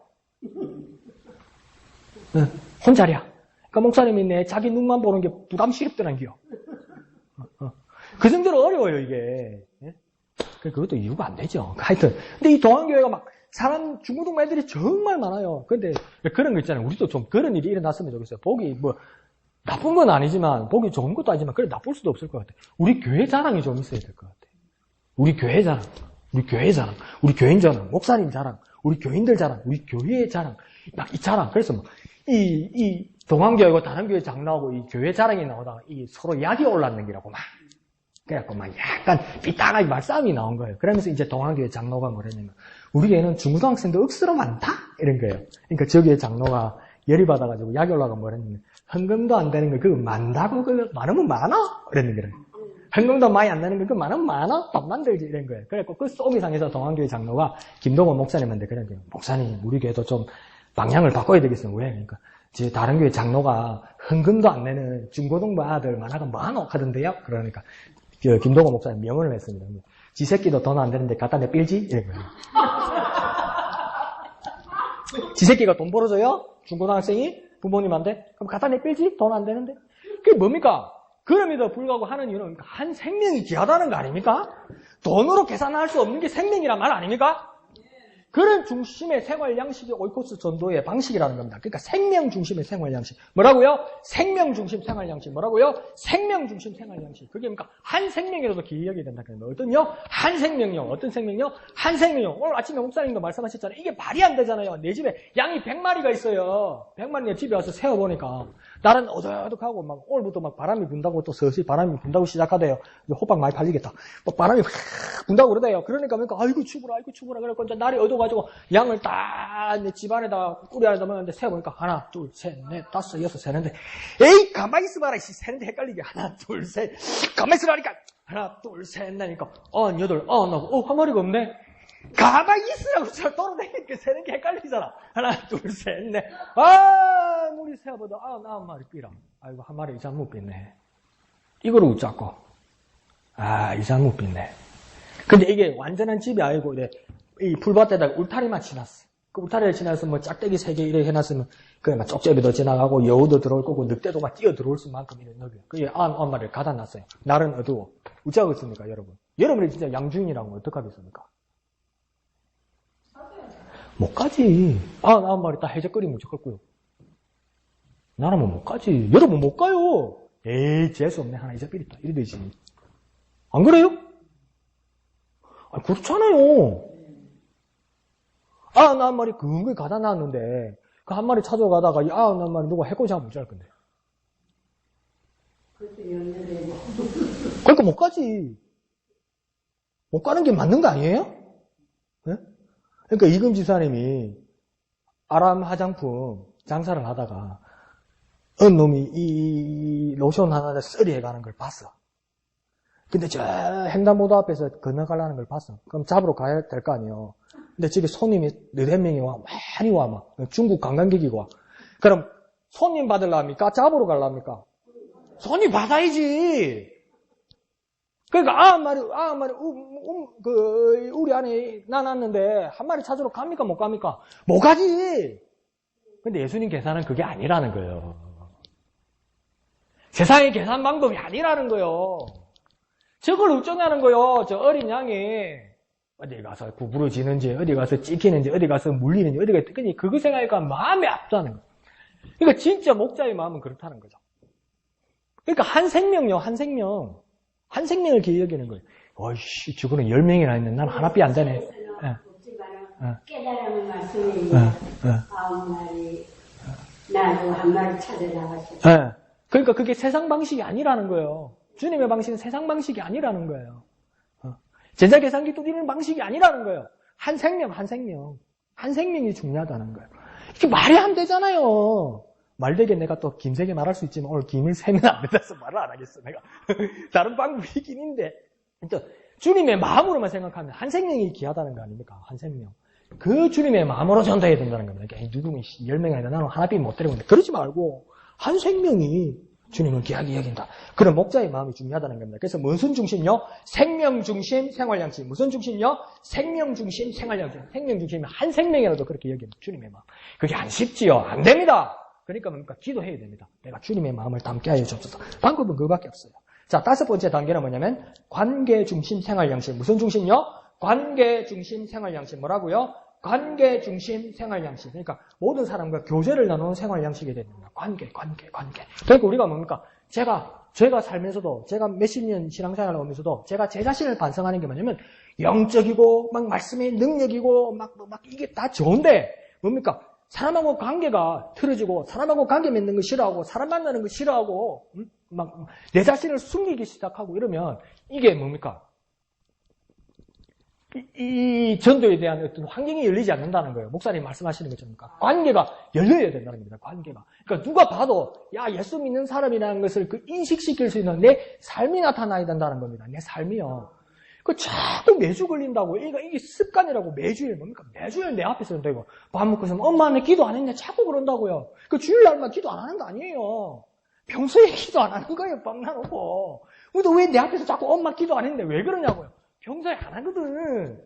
혼자랴. 그러니까 목사님이 내 자기 눈만 보는 게 부담스럽더란겨. 그 정도로 어려워요, 이게. 그것도 이유가 안 되죠. 하여튼. 근데 이 동안교회가 막 중고등부 애들이 정말 많아요. 근데 그런 거 있잖아요. 우리도 좀 그런 일이 일어났으면 좋겠어요. 보기 뭐, 나쁜 건 아니지만, 보기 좋은 것도 아니지만, 그래 나쁠 수도 없을 것 같아. 우리 교회 자랑이 좀 있어야 될 것 같아. 우리 교회 자랑, 우리 교회 자랑, 우리 교인 자랑, 목사님 자랑, 우리 교인들 자랑, 우리 교회의 자랑, 막 이 자랑. 그래서 뭐, 이 동안교회고 다른 교회 장로하고 이 교회 자랑이 나오다가 이 서로 약이 올랐는 기라고 막. 그래갖고 막 약간 삐딱하게 말싸움이 나온 거예요. 그러면서 이제 동안교회 장로가 뭐랬냐면, 우리 교회는 중고등학생도 억수로 많다? 이런 거예요. 그러니까 저기에 장로가 열이 받아가지고 약이 올라가 뭐랬냐면, 헌금도 안 되는 거 그거 많다고 그거 많으면 많아? 이랬는 거예요. 헌금도 많이 안 되는 거 그거 많으면 많아? 밥 만들지 이런 거예요. 그래갖고 그 속이 상해서 동안교회 장로가 김동원 목사님한테 그런 거예요. 목사님 우리 교회도 좀 방향을 바꿔야 되겠어요. 왜? 그러니까 제 다른 교회 장로가 헌금도 안 내는 중고등부 아들 만화가 많어 하던데요. 그러니까 김동원 목사님 명언을 했습니다. 지 새끼도 돈 안 되는데 갖다 내 빌지? 이런 거예요. 지 새끼가 돈 벌어줘요? 중고등학생이? 부모님한테? 그럼 갖다 내 빌지? 돈 안 되는데? 그게 뭡니까? 그럼에도 불구하고 하는 이유는 한 생명이 귀하다는 거 아닙니까? 돈으로 계산할 수 없는 게 생명이란 말 아닙니까? 그런 중심의 생활 양식이 오이코스 전도의 방식이라는 겁니다. 그러니까 생명 중심의 생활 양식. 뭐라고요? 생명 중심 생활 양식. 뭐라고요? 생명 중심 생활 양식. 그게 그러니까 한 생명이라도 기억이 된다는 거예요. 어떤요? 한 생명요. 어떤 생명요? 한 생명요. 오늘 아침에 목사님도 말씀하셨잖아요. 이게 말이 안 되잖아요. 내 집에 양이 100마리가 있어요. 100마리 집에 와서 세어보니까 날은 어둑어둑하고 막 오늘부터 막 바람이 분다고 또 서서히 바람이 분다고 시작하대요. 호박 많이 팔리겠다. 막 바람이 분다고 그러대요. 그러니까 아이고 추구라 그래갖고 이제 날이 어두워가지고 양을 딱 내 집안에다 꿀이 안에다 먹는데 세어보니까 하나 둘 셋 넷 다섯 여섯 세는데 에이 가만히 있어봐라 세는데 헷갈리게 하나 둘 셋 가만히 있으라니까 하나 둘 셋 넷니까 여덟 한 마리가 없네. 가만히 있으라고 저 떨어다니니까 세는 게 헷갈리잖아. 하나 둘 셋 넷 우리 세어보다 99마리 삐라. 아이고 한 마리 이상 못 삐네. 이거를 웃자고 이상 못 삐네. 근데 이게 완전한 집이 아니고 이 풀밭에다가 울타리만 지났어. 그 울타리를 지나서 뭐 짝대기 3개 이렇게 해놨으면 그래 막 쪽제비도 지나가고 여우도 들어올 거고 늑대도 막 뛰어 들어올 수만큼 이런 넓이야. 그게 99마리를 가다 놨어요. 날은 어두워. 어쩌겠습니까 여러분? 여러분이 진짜 양주인이라면 어떡하겠습니까? 못 가지. 99마리 딱 해적거리면 어쩔거고요. 나라면 못 가지. 여러분 못 가요. 에이 재수 없네. 하나 잊어버렸다. 이래 되지. 안 그래요? 그렇잖아요. 한 마리 근거에 가다 놨는데 그 한 마리 찾아가다가 이 99마리 누가 해코지 하면 어쩔 건데. 그러니까 못 가지. 못 가는 게 맞는 거 아니에요? 네? 그러니까 이금 지사님이 아람 화장품 장사를 하다가 어느 놈이 이 로션 하나를 쓰리 해가는 걸 봤어. 근데 저 횡단보도 앞에서 건너가려는 걸 봤어. 그럼 잡으러 가야 될 거 아니에요. 근데 집에 손님이 4명이 와, 많이 와, 막. 중국 관광객이 와. 그럼 손님 받으려합니까? 잡으러 가려합니까? 손님 받아야지. 그러니까 99마리, 우리 안에 나놨는데 한 마리 찾으러 갑니까? 못 갑니까? 못 가지. 근데 예수님 계산은 그게 아니라는 거예요. 세상의 계산 방법이 아니라는 거예요. 저걸 어쩌냐는 거예요. 저 어린 양이 어디 가서 구부러지는지, 어디 가서 찍히는지, 어디 가서 물리는지, 어디 가서 그냥 그거 생각하니까 마음이 아프다는 거예요. 그러니까 진짜 목자의 마음은 그렇다는 거죠. 그러니까 한 생명요, 한 생명을 기억하는 거예요. 어이씨, 저거는 10명이나 있는데 난 하나밖에 안 되네. 깨달음의 말씀이 9마리 나도 한 마리 찾아나가서. 그러니까 그게 세상 방식이 아니라는 거예요. 주님의 방식은 세상 방식이 아니라는 거예요. 제자 계산기 뚜기는 방식이 아니라는 거예요. 한 생명. 한 생명이 중요하다는 거예요. 이게 말이 안 되잖아요. 말되게 내가 또 김세게 말할 수 있지만 오늘 김을 세면 안 된다서 말을 안 하겠어. 내가 다른 방법이 있긴 한데 그러니까 주님의 마음으로만 생각하면 한 생명이 귀하다는 거 아닙니까? 한 생명. 그 주님의 마음으로 전도해야 된다는 겁니다. 그러니까 누구는 10명이 아니라 나는 하나밖에 못 데리고 있는데 그러지 말고 한 생명이 주님을 귀하게 여긴다. 그런 목자의 마음이 중요하다는 겁니다. 그래서 무슨 중심요? 생명 중심 생활양식. 무슨 중심요? 생명 중심 생활양식. 생명 중심이 한 생명이라도 그렇게 여기는 주님의 마음. 그게 안 쉽지요. 안 됩니다. 그러니까 뭡니까? 기도해야 됩니다. 내가 주님의 마음을 담게 하여 주옵소서. 방법은 그거밖에 없어요. 자, 5번째 단계는 뭐냐면 관계 중심 생활 양식. 무슨 중심요? 관계 중심 생활 양식. 뭐라고요? 관계 중심 생활 양식. 그러니까 모든 사람과 교제를 나누는 생활 양식이 됩니다. 관계. 그러니까 우리가 뭡니까? 제가 살면서도 제가 몇십 년 신앙생활을 하면서도 제가 제 자신을 반성하는 게 뭐냐면 영적이고 막 말씀의 능력이고 막 이게 다 좋은데 뭡니까? 사람하고 관계가 틀어지고 사람하고 관계 맺는 거 싫어하고 사람 만나는 거 싫어하고 막 내 자신을 숨기기 시작하고 이러면 이게 뭡니까? 이 전도에 대한 어떤 환경이 열리지 않는다는 거예요. 목사님 말씀하시는 것처럼 관계가 열려야 된다는 겁니다. 관계가. 그러니까 누가 봐도 야 예수 믿는 사람이라는 것을 그 인식시킬 수 있는 내 삶이 나타나야 된다는 겁니다. 내 삶이요. 그 자꾸 매주 걸린다고. 이게 습관이라고. 매주일 뭡니까? 매주일 내 앞에서 되고 밥 먹고 있으면 엄마 내 기도 안 했네. 자꾸 그런다고요. 그 주일날만 기도 안 하는 거 아니에요. 평소에 기도 안 하는 거예요. 빵 나놓고. 근데 왜 내 앞에서 자꾸 엄마 기도 안 했는데 왜 그러냐고요. 평소에 안 하거든.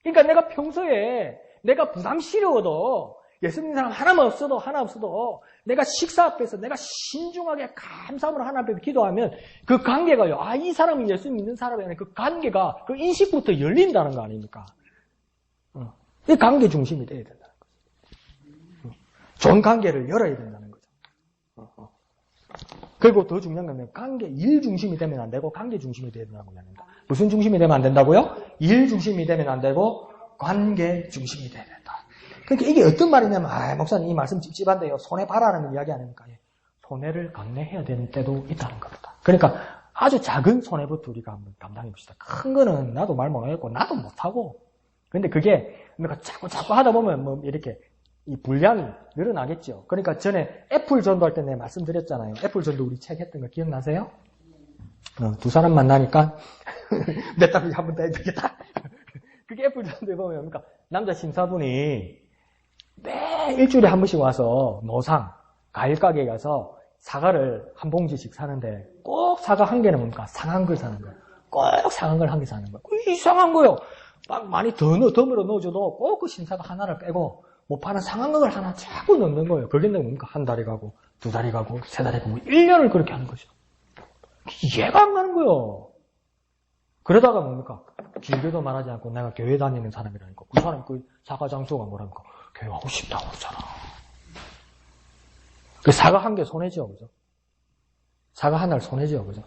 그러니까 내가 평소에 내가 부담스러워도 예수 믿는 사람 하나 없어도 내가 식사 앞에서 내가 신중하게 감사함으로 하나 앞에서 기도하면 그 관계가요. 아, 이 사람은 예수 믿는 사람이 그 관계가 그 인식부터 열린다는 거 아닙니까? 이 관계 중심이 돼야 된다는 거죠. 좋은 관계를 열어야 된다는 거죠. 그리고 더 중요한 건 관계 일 중심이 되면 안 되고 관계 중심이 돼야 된다고 합니다. 무슨 중심이 되면 안 된다고요? 일 중심이 되면 안 되고 관계 중심이 돼야 된다. 그러니까 이게 어떤 말이냐면 목사님 이 말씀 찝찝한데요. 손해봐라는 이야기 아닙니까? 손해를 감내해야 되는 때도 있다는 겁니다. 그러니까 아주 작은 손해부터 우리가 한번 감당해 봅시다. 큰 거는 나도 말 못하겠고 나도 못하고 근데 그게 그러니까 자꾸 하다 보면 뭐 이렇게 이 분량이 늘어나겠죠. 그러니까 전에 애플 전도할 때 내가 말씀드렸잖아요. 애플 전도 우리 책 했던 거 기억나세요? 두 사람 만나니까 몇 달에 한 번 더 해주겠다. 그게 애플 전도에 보면 뭡니까? 남자 심사분이 매 일주일에 한 번씩 와서 노상, 과일 가게에 가서 사과를 한 봉지씩 사는데 꼭 사과 한 개는 뭡니까? 상한 걸 사는 거예요. 꼭 상한 걸 한 개 사는 거예요. 이상한 거예요. 막 많이 덤으로 넣어줘도 꼭 그 신사가 하나를 빼고 못 파는 상한 걸 하나 자꾸 넣는 거예요. 그게 뭡니까? 한 달이 가고, 두 달이 가고, 세 달이 가고, 1년을 그렇게 하는 거죠. 이해가 안 가는 거예요. 그러다가 뭡니까? 길게도 말하지 않고 내가 교회 다니는 사람이라니까. 그 사람 그 사과 장소가 뭐랍니까? 교회 하고 싶다고 그러잖아. 그 사과 한 개 손해죠, 그죠? 사과 하나를 손해죠, 그죠?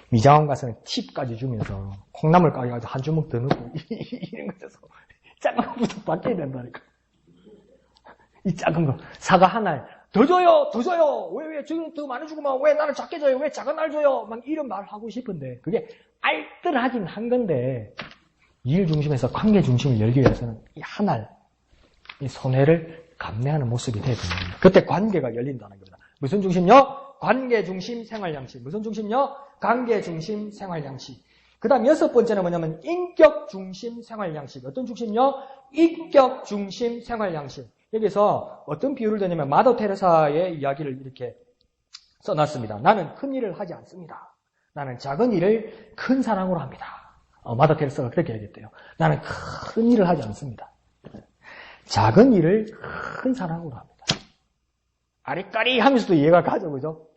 미장원 가서는 팁까지 주면서 콩나물 까가지고 한 주먹 더 넣고 이런 것에서 작은 거부터 바뀌어야 된다니까. 이 작은 거. 사과 하나에 더 줘요! 왜 지금 더 많이 주고만 왜 나는 작게 줘요? 왜 작은 날 줘요? 막 이런 말 하고 싶은데 그게 알뜰하긴 한 건데 일 중심에서 관계 중심을 열기 위해서는 이 하나를 이 손해를 감내하는 모습이 돼야 됩니다. 그때 관계가 열린다는 겁니다. 무슨 중심요? 관계 중심 생활 양식. 무슨 중심요? 관계 중심 생활 양식. 그 다음 6번째는 뭐냐면 인격 중심 생활 양식. 어떤 중심요? 인격 중심 생활 양식. 여기서 어떤 비유를 드냐면 마더 테레사의 이야기를 이렇게 써놨습니다. 나는 큰 일을 하지 않습니다. 나는 작은 일을 큰 사랑으로 합니다. 마더 테레사가 그렇게 얘기했대요. 나는 큰 일을 하지 않습니다. 작은 일을 큰 사랑으로 합니다. 아리까리 하면서도 이해가 가죠, 그죠?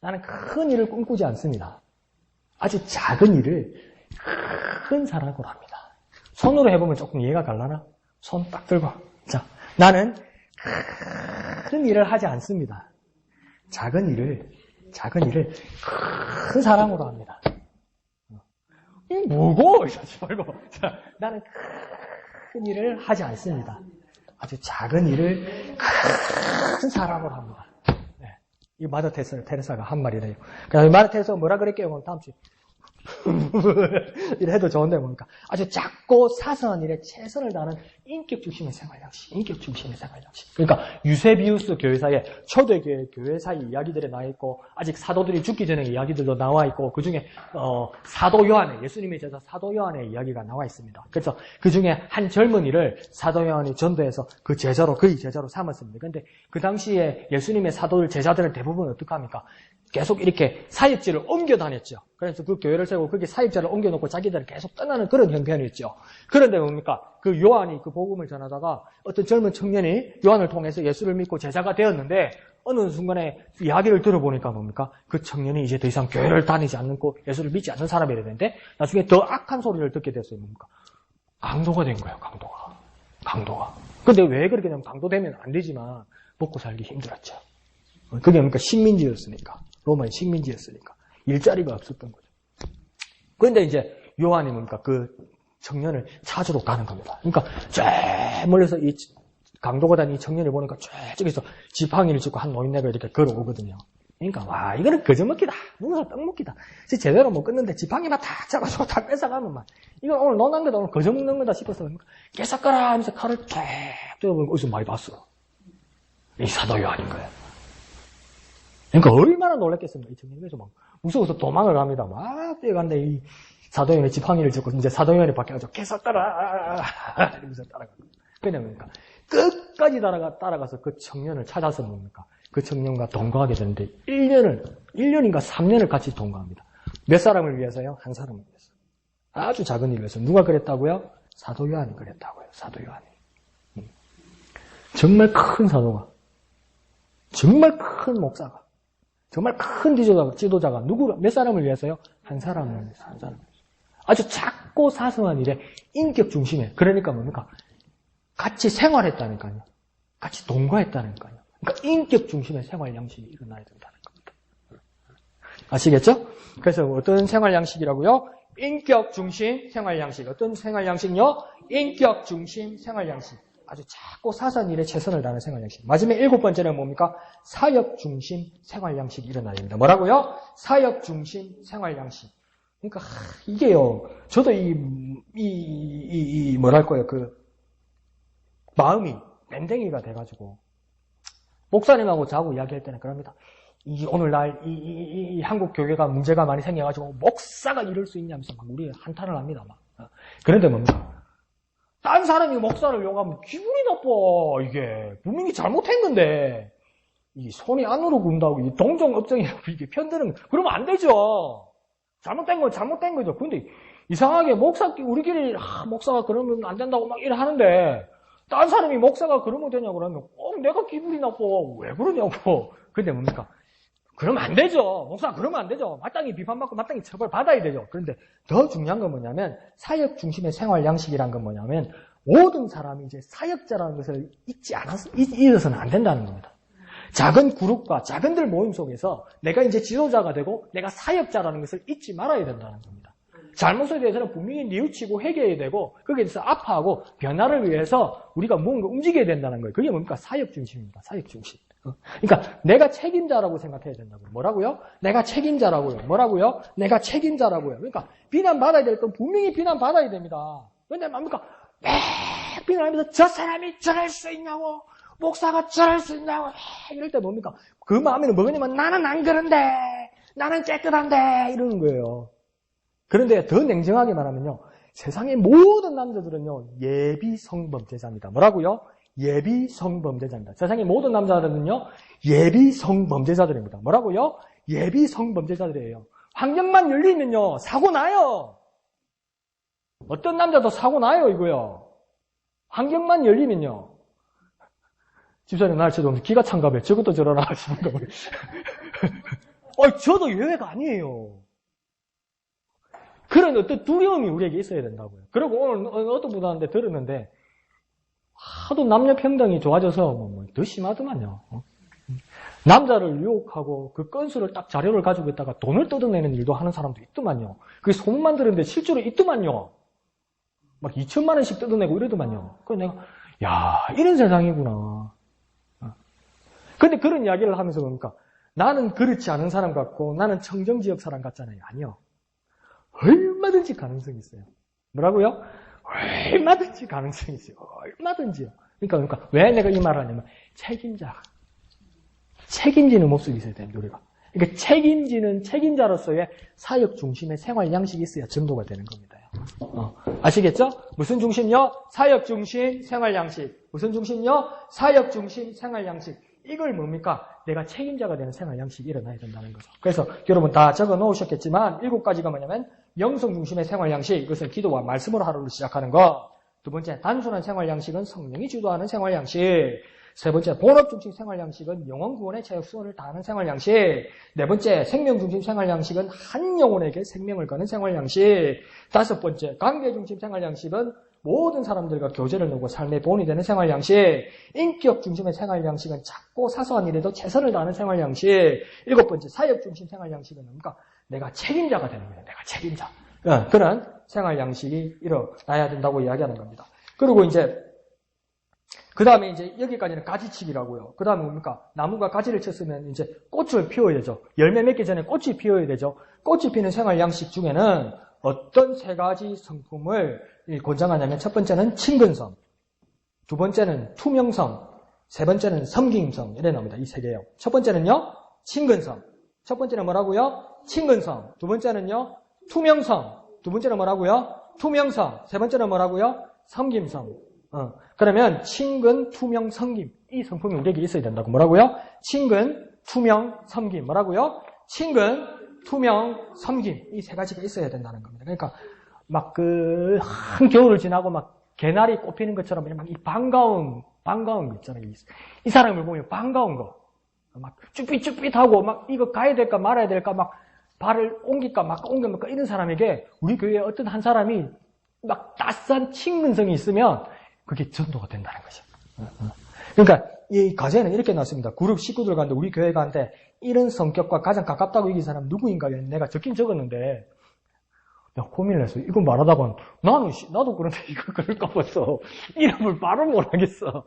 나는 큰 일을 꿈꾸지 않습니다. 아주 작은 일을 큰 사랑으로 합니다. 손으로 해보면 조금 이해가 갈라나? 손 딱 들고. 자, 나는 큰 일을 하지 않습니다. 작은 일을 큰 사랑으로 합니다. 이 뭐고? 이러지 말고. 자, 나는 큰 일을 하지 않습니다. 아주 작은 일을 큰 사랑으로 합니다. 네. 이 마더 테레사가 한 말이래요. 그래서 마더 테레사가 뭐라 그랬게요? 다음 주에 이래 해도 좋은데 뭡니까? 아주 작고 사소한 일에 최선을 다하는 인격 중심의 생활 양식, 인격 중심의 생활 양식. 그러니까 유세비우스 교회사의 초대교회 교회사의 이야기들에 나와 있고, 아직 사도들이 죽기 전에 이야기들도 나와 있고, 그 중에 사도 요한의, 예수님의 제자 사도 요한의 이야기가 나와 있습니다. 그래서 그 중에 한 젊은이를 사도 요한이 전도해서 그 제자로, 그의 제자로 삼았습니다. 그런데 그 당시에 예수님의 사도들 제자들을 대부분 어떻게 합니까? 계속 이렇게 사역지를 옮겨 다녔죠. 그래서 그 교회를 세우고 거기 사역자를 옮겨놓고 자기들을 계속 떠나는 그런 형편이었죠. 그런데 뭡니까? 그 요한이 그 복음을 전하다가 어떤 젊은 청년이 요한을 통해서 예수를 믿고 제자가 되었는데 어느 순간에 이야기를 들어보니까 뭡니까? 그 청년이 이제 더 이상 교회를 다니지 않고 예수를 믿지 않는 사람이 되는데 나중에 더 악한 소리를 듣게 됐어요. 뭡니까? 강도가 된 거예요. 강도가. 근데 왜 그렇게 되면 강도되면 안 되지만 먹고 살기 힘들었죠. 그게 뭡니까? 식민지였으니까. 로마의 식민지였으니까. 일자리가 없었던 거죠. 그런데 이제 요한이 뭡니까? 그 청년을 찾으러 가는 겁니다. 그러니까 쫙 멀리서 이 강도가 된 이 청년을 보니까 저쪽에서 지팡이를 짚고 한 노인네가 이렇게 걸어오거든요. 그러니까 와 이거는 거저먹기다. 누구서 떡먹기다. 제대로 못 끊는데 지팡이만 다 잡아주고 다 뺏어가면 막 이건 오늘 너난 거다. 오늘 거저먹는 거다 싶어서 깨삭거라 하면서 칼을 쫙 뜯어보니까 어디서 많이 봤어. 이 사도 요한인 거예요. 그러니까 얼마나 놀랐겠습니까? 이 청년이. 그래서 막 무서워서 도망을 갑니다. 막 뛰어간데 이 사도요한의 지팡이를 짚고 이제 사도요한이 바뀌어가지고 깨삭거라 이러면서 따라가요. 왜냐면 끝까지 따라가서 그 청년을 찾아서 뭡니까? 그 청년과 동거하게 되는데 1년인가 3년을 같이 동거합니다. 몇 사람을 위해서요? 한 사람을 위해서. 아주 작은 일을 위해서. 누가 그랬다고요? 사도 요한이 그랬다고요. 사도 요한이. 정말 큰 사도가, 정말 큰 목사가, 정말 큰 지도자가 몇 사람을 위해서요? 한 사람을 위해서. 아주 작고 사소한 일에 인격 중심에. 그러니까 뭡니까? 같이 생활했다니까요. 같이 동거했다니까요. 그러니까 인격 중심의 생활 양식이 일어나야 된다는 겁니다. 아시겠죠? 그래서 어떤 생활 양식이라고요? 인격 중심 생활 양식. 어떤 생활 양식요? 인격 중심 생활 양식. 아주 작고 사소한 일에 최선을 다하는 생활 양식. 마지막 7번째는 뭡니까? 사역 중심 생활 양식이 일어나야 됩니다. 뭐라고요? 사역 중심 생활 양식. 그러니까 이게요. 저도 뭐랄까요? 그 마음이 밴댕이가 돼가지고 목사님하고 자고 이야기할 때는 그럽니다. 오늘날 이 한국 교회가 문제가 많이 생겨가지고 목사가 이럴 수 있냐면서 막 우리 한탄을 합니다. 막. 그런데 뭡니까? 딴 사람이 목사를 욕하면 기분이 나빠. 이게 분명히 잘못한 건데 이 손이 안으로 군다고 이 동종업종이라고 이게 편드는 그러면 안 되죠. 잘못된 건 잘못된 거죠. 근데 이상하게 우리끼리 목사가 그러면 안 된다고 막 이래 하는데 딴 사람이 목사가 그러면 되냐고 그러면 내가 기분이 나빠. 왜 그러냐고. 근데 뭡니까? 그러면 안 되죠. 목사가 그러면 안 되죠. 마땅히 비판받고 마땅히 처벌받아야 되죠. 그런데 더 중요한 건 뭐냐면 사역 중심의 생활 양식이란 건 뭐냐면 모든 사람이 이제 사역자라는 것을 잊어서는 안 된다는 겁니다. 작은 그룹과 작은들 모임 속에서 내가 이제 지도자가 되고 내가 사역자라는 것을 잊지 말아야 된다는 겁니다. 잘못에 대해서는 분명히 뉘우치고 회개해야 되고 거기에 대해서 아파하고 변화를 위해서 우리가 뭔가 움직여야 된다는 거예요. 그게 뭡니까? 사역 중심입니다. 사역 중심. 그러니까 내가 책임자라고 생각해야 된다고요. 뭐라고요? 내가 책임자라고요. 뭐라고요? 내가 책임자라고요. 그러니까 비난받아야 될 건 분명히 비난받아야 됩니다. 왜냐면 뭡니까? 비난하면서 저 사람이 저럴 수 있냐고 목사가 저럴 수 있냐고 이럴 때 뭡니까? 그 마음에는 뭐냐면 나는 안 그런데 나는 깨끗한데 이러는 거예요. 그런데 더 냉정하게 말하면요. 세상의 모든 남자들은요. 예비 성범죄자입니다. 뭐라고요? 예비 성범죄자입니다. 세상의 모든 남자들은요. 예비 성범죄자들입니다. 뭐라고요? 예비 성범죄자들이에요. 환경만 열리면요. 사고 나요. 어떤 남자도 사고 나요. 이거요. 환경만 열리면요. 집사님 날 저도 기가 찬가 봐요. 저것도 저러나 하시는 거 봐요. 저도 예외가 아니에요. 그런 어떤 두려움이 우리에게 있어야 된다고요. 그리고 오늘 어떤 분 하는데 들었는데 하도 남녀 평등이 좋아져서 더 심하더만요. 남자를 유혹하고 그 건수를 딱 자료를 가지고 있다가 돈을 뜯어내는 일도 하는 사람도 있더만요. 그게 소문만 들었는데 실제로 있더만요. 막 2천만 원씩 뜯어내고 이러더만요. 그래서 내가 이런 세상이구나. 근데 그런 이야기를 하면서 그러니까 나는 그렇지 않은 사람 같고 나는 청정지역 사람 같잖아요. 아니요. 얼마든지 가능성이 있어요. 뭐라고요? 얼마든지 가능성이 있어요. 얼마든지요. 그러니까 왜 내가 이 말을 하냐면 책임지는 모습이 있어야 됩니다. 우리가. 그러니까 책임지는 책임자로서의 사역 중심의 생활 양식이 있어야 전도가 되는 겁니다. 아시겠죠? 무슨 중심요? 사역 중심 생활 양식. 무슨 중심요? 사역 중심 생활 양식. 이걸 뭡니까? 내가 책임자가 되는 생활 양식이 일어나야 된다는 거죠. 그래서 여러분 다 적어 놓으셨겠지만 7가지가 뭐냐면 영성 중심의 생활 양식. 이것은 기도와 말씀으로 하루를 시작하는 거. 두 번째, 단순한 생활 양식은 성령이 주도하는 생활 양식. 세 번째, 본업 중심 생활 양식은 영혼 구원의 자유 수원을 다하는 생활 양식. 네 번째, 생명 중심 생활 양식은 한 영혼에게 생명을 거는 생활 양식. 다섯 번째, 관계 중심 생활 양식은 모든 사람들과 교제를 누고 삶의 본이 되는 생활 양식. 인격 중심의 생활 양식은 작고 사소한 일에도 최선을 다하는 생활 양식. 일곱 번째, 사역 중심 생활 양식은 뭡니까? 내가 책임자가 되는 거예요. 내가 책임자. 그런 생활 양식이 일어나야 된다고 이야기하는 겁니다. 그리고 이제 그 다음에 이제 여기까지는 가지치기라고요. 그 다음에 뭡니까? 나무가 가지를 쳤으면 이제 꽃을 피워야 되죠. 열매 맺기 전에 꽃이 피워야 되죠. 꽃이 피는 생활 양식 중에는 어떤 세 가지 성품을 권장하냐면 첫 번째는 친근성, 두 번째는 투명성, 세 번째는 섬김성 이래 나옵니다. 이 세 개요. 첫 번째는요, 친근성. 첫 번째는 뭐라고요? 친근성. 두 번째는요, 투명성. 두 번째는 뭐라고요? 투명성. 세 번째는 뭐라고요? 섬김성. 그러면 친근, 투명, 섬김. 이 성품이 우리에게 있어야 된다고. 뭐라고요? 친근, 투명, 섬김. 뭐라고요? 친근, 투명, 섬김. 이 세 가지가 있어야 된다는 겁니다. 그러니까 막 한 겨울을 지나고 막 개나리 꽃피는 것처럼 막 이 반가운 거 있잖아요. 이 사람을 보면 반가운 거. 막 쭈삣쭈삣하고 막 이거 가야 될까 말아야 될까 막 발을 옮길까 막 옮겨볼까 이런 사람에게 우리 교회에 어떤 한 사람이 막 따스한 친근성이 있으면 그게 전도가 된다는 거죠. 그러니까 이 과제는 이렇게 나왔습니다. 그룹 식구들 가운데 우리 교회 가운데 이런 성격과 가장 가깝다고 이긴 사람 누구인가 내가 적긴 적었는데 내가 고민을 했어. 이거 말하다가 나도 그런데 이거 그럴까 봐서 이름을 말을 못하겠어.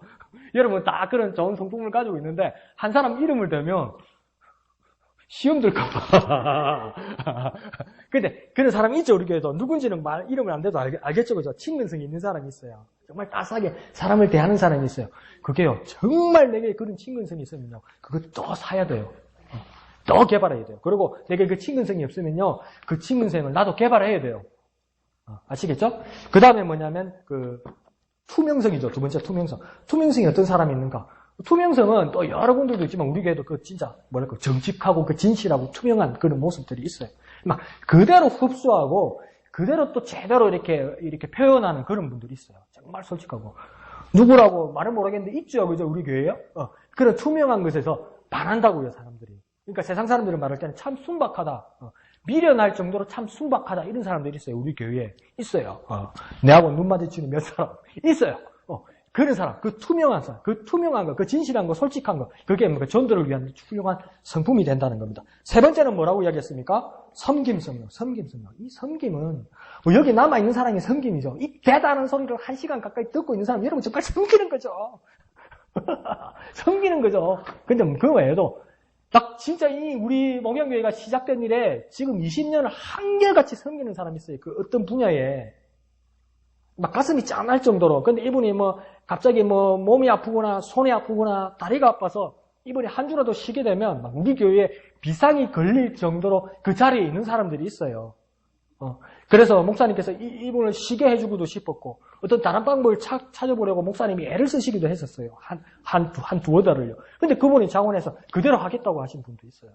여러분 다 그런 좋은 성품을 가지고 있는데 한 사람 이름을 대면 시험 들까봐. 근데 그런 사람이 있죠, 우리 교회도. 누군지는 이름을 안 대도 알겠죠, 그죠? 친근성이 있는 사람이 있어요. 정말 따스하게 사람을 대하는 사람이 있어요. 그게요, 정말 내게 그런 친근성이 있으면요, 그거 더 사야 돼요. 더 개발해야 돼요. 그리고 내게 그 친근성이 없으면요, 그 친근성을 나도 개발해야 돼요. 아시겠죠? 그 다음에 뭐냐면, 투명성이죠. 두 번째 투명성. 투명성이 어떤 사람이 있는가? 투명성은 또 여러 분들도 있지만 우리 교회도 진짜 정직하고 진실하고 투명한 그런 모습들이 있어요. 막 그대로 흡수하고 그대로 또 제대로 이렇게 표현하는 그런 분들이 있어요. 정말 솔직하고. 누구라고 말은 모르겠는데 있죠, 그죠? 우리 교회요? 그런 투명한 것에서 반한다고요, 사람들이. 그러니까 세상 사람들이 말할 때는 참 순박하다. 미련할 정도로 참 순박하다. 이런 사람들이 있어요. 우리 교회에 있어요. 내하고 눈 마주치는 몇 사람 있어요. 그런 사람, 그 투명한 사람, 그 투명한 거, 그 진실한 거, 솔직한 거, 그게 전도를 위한 훌륭한 성품이 된다는 겁니다. 세 번째는 뭐라고 이야기했습니까? 섬김성이요. 섬김성이요. 이 섬김은 여기 남아있는 사람이 섬김이죠. 이 대단한 소리를 1시간 가까이 듣고 있는 사람 여러분 정말 섬기는 거죠. 섬기는 거죠. 근데 그 외에도 딱 진짜 우리 목양교회가 시작된 이래 지금 20년을 한결같이 섬기는 사람이 있어요. 그 어떤 분야에 막 가슴이 짠할 정도로. 근데 이분이 갑자기 몸이 아프거나 손이 아프거나 다리가 아파서 이분이 한 주라도 쉬게 되면 막 우리 교회에 비상이 걸릴 정도로 그 자리에 있는 사람들이 있어요. 그래서 목사님께서 이분을 쉬게 해주고도 싶었고 어떤 다른 방법을 찾아보려고 목사님이 애를 쓰시기도 했었어요. 한 두어 달을요. 근데 그분이 자원해서 그대로 하겠다고 하신 분도 있어요.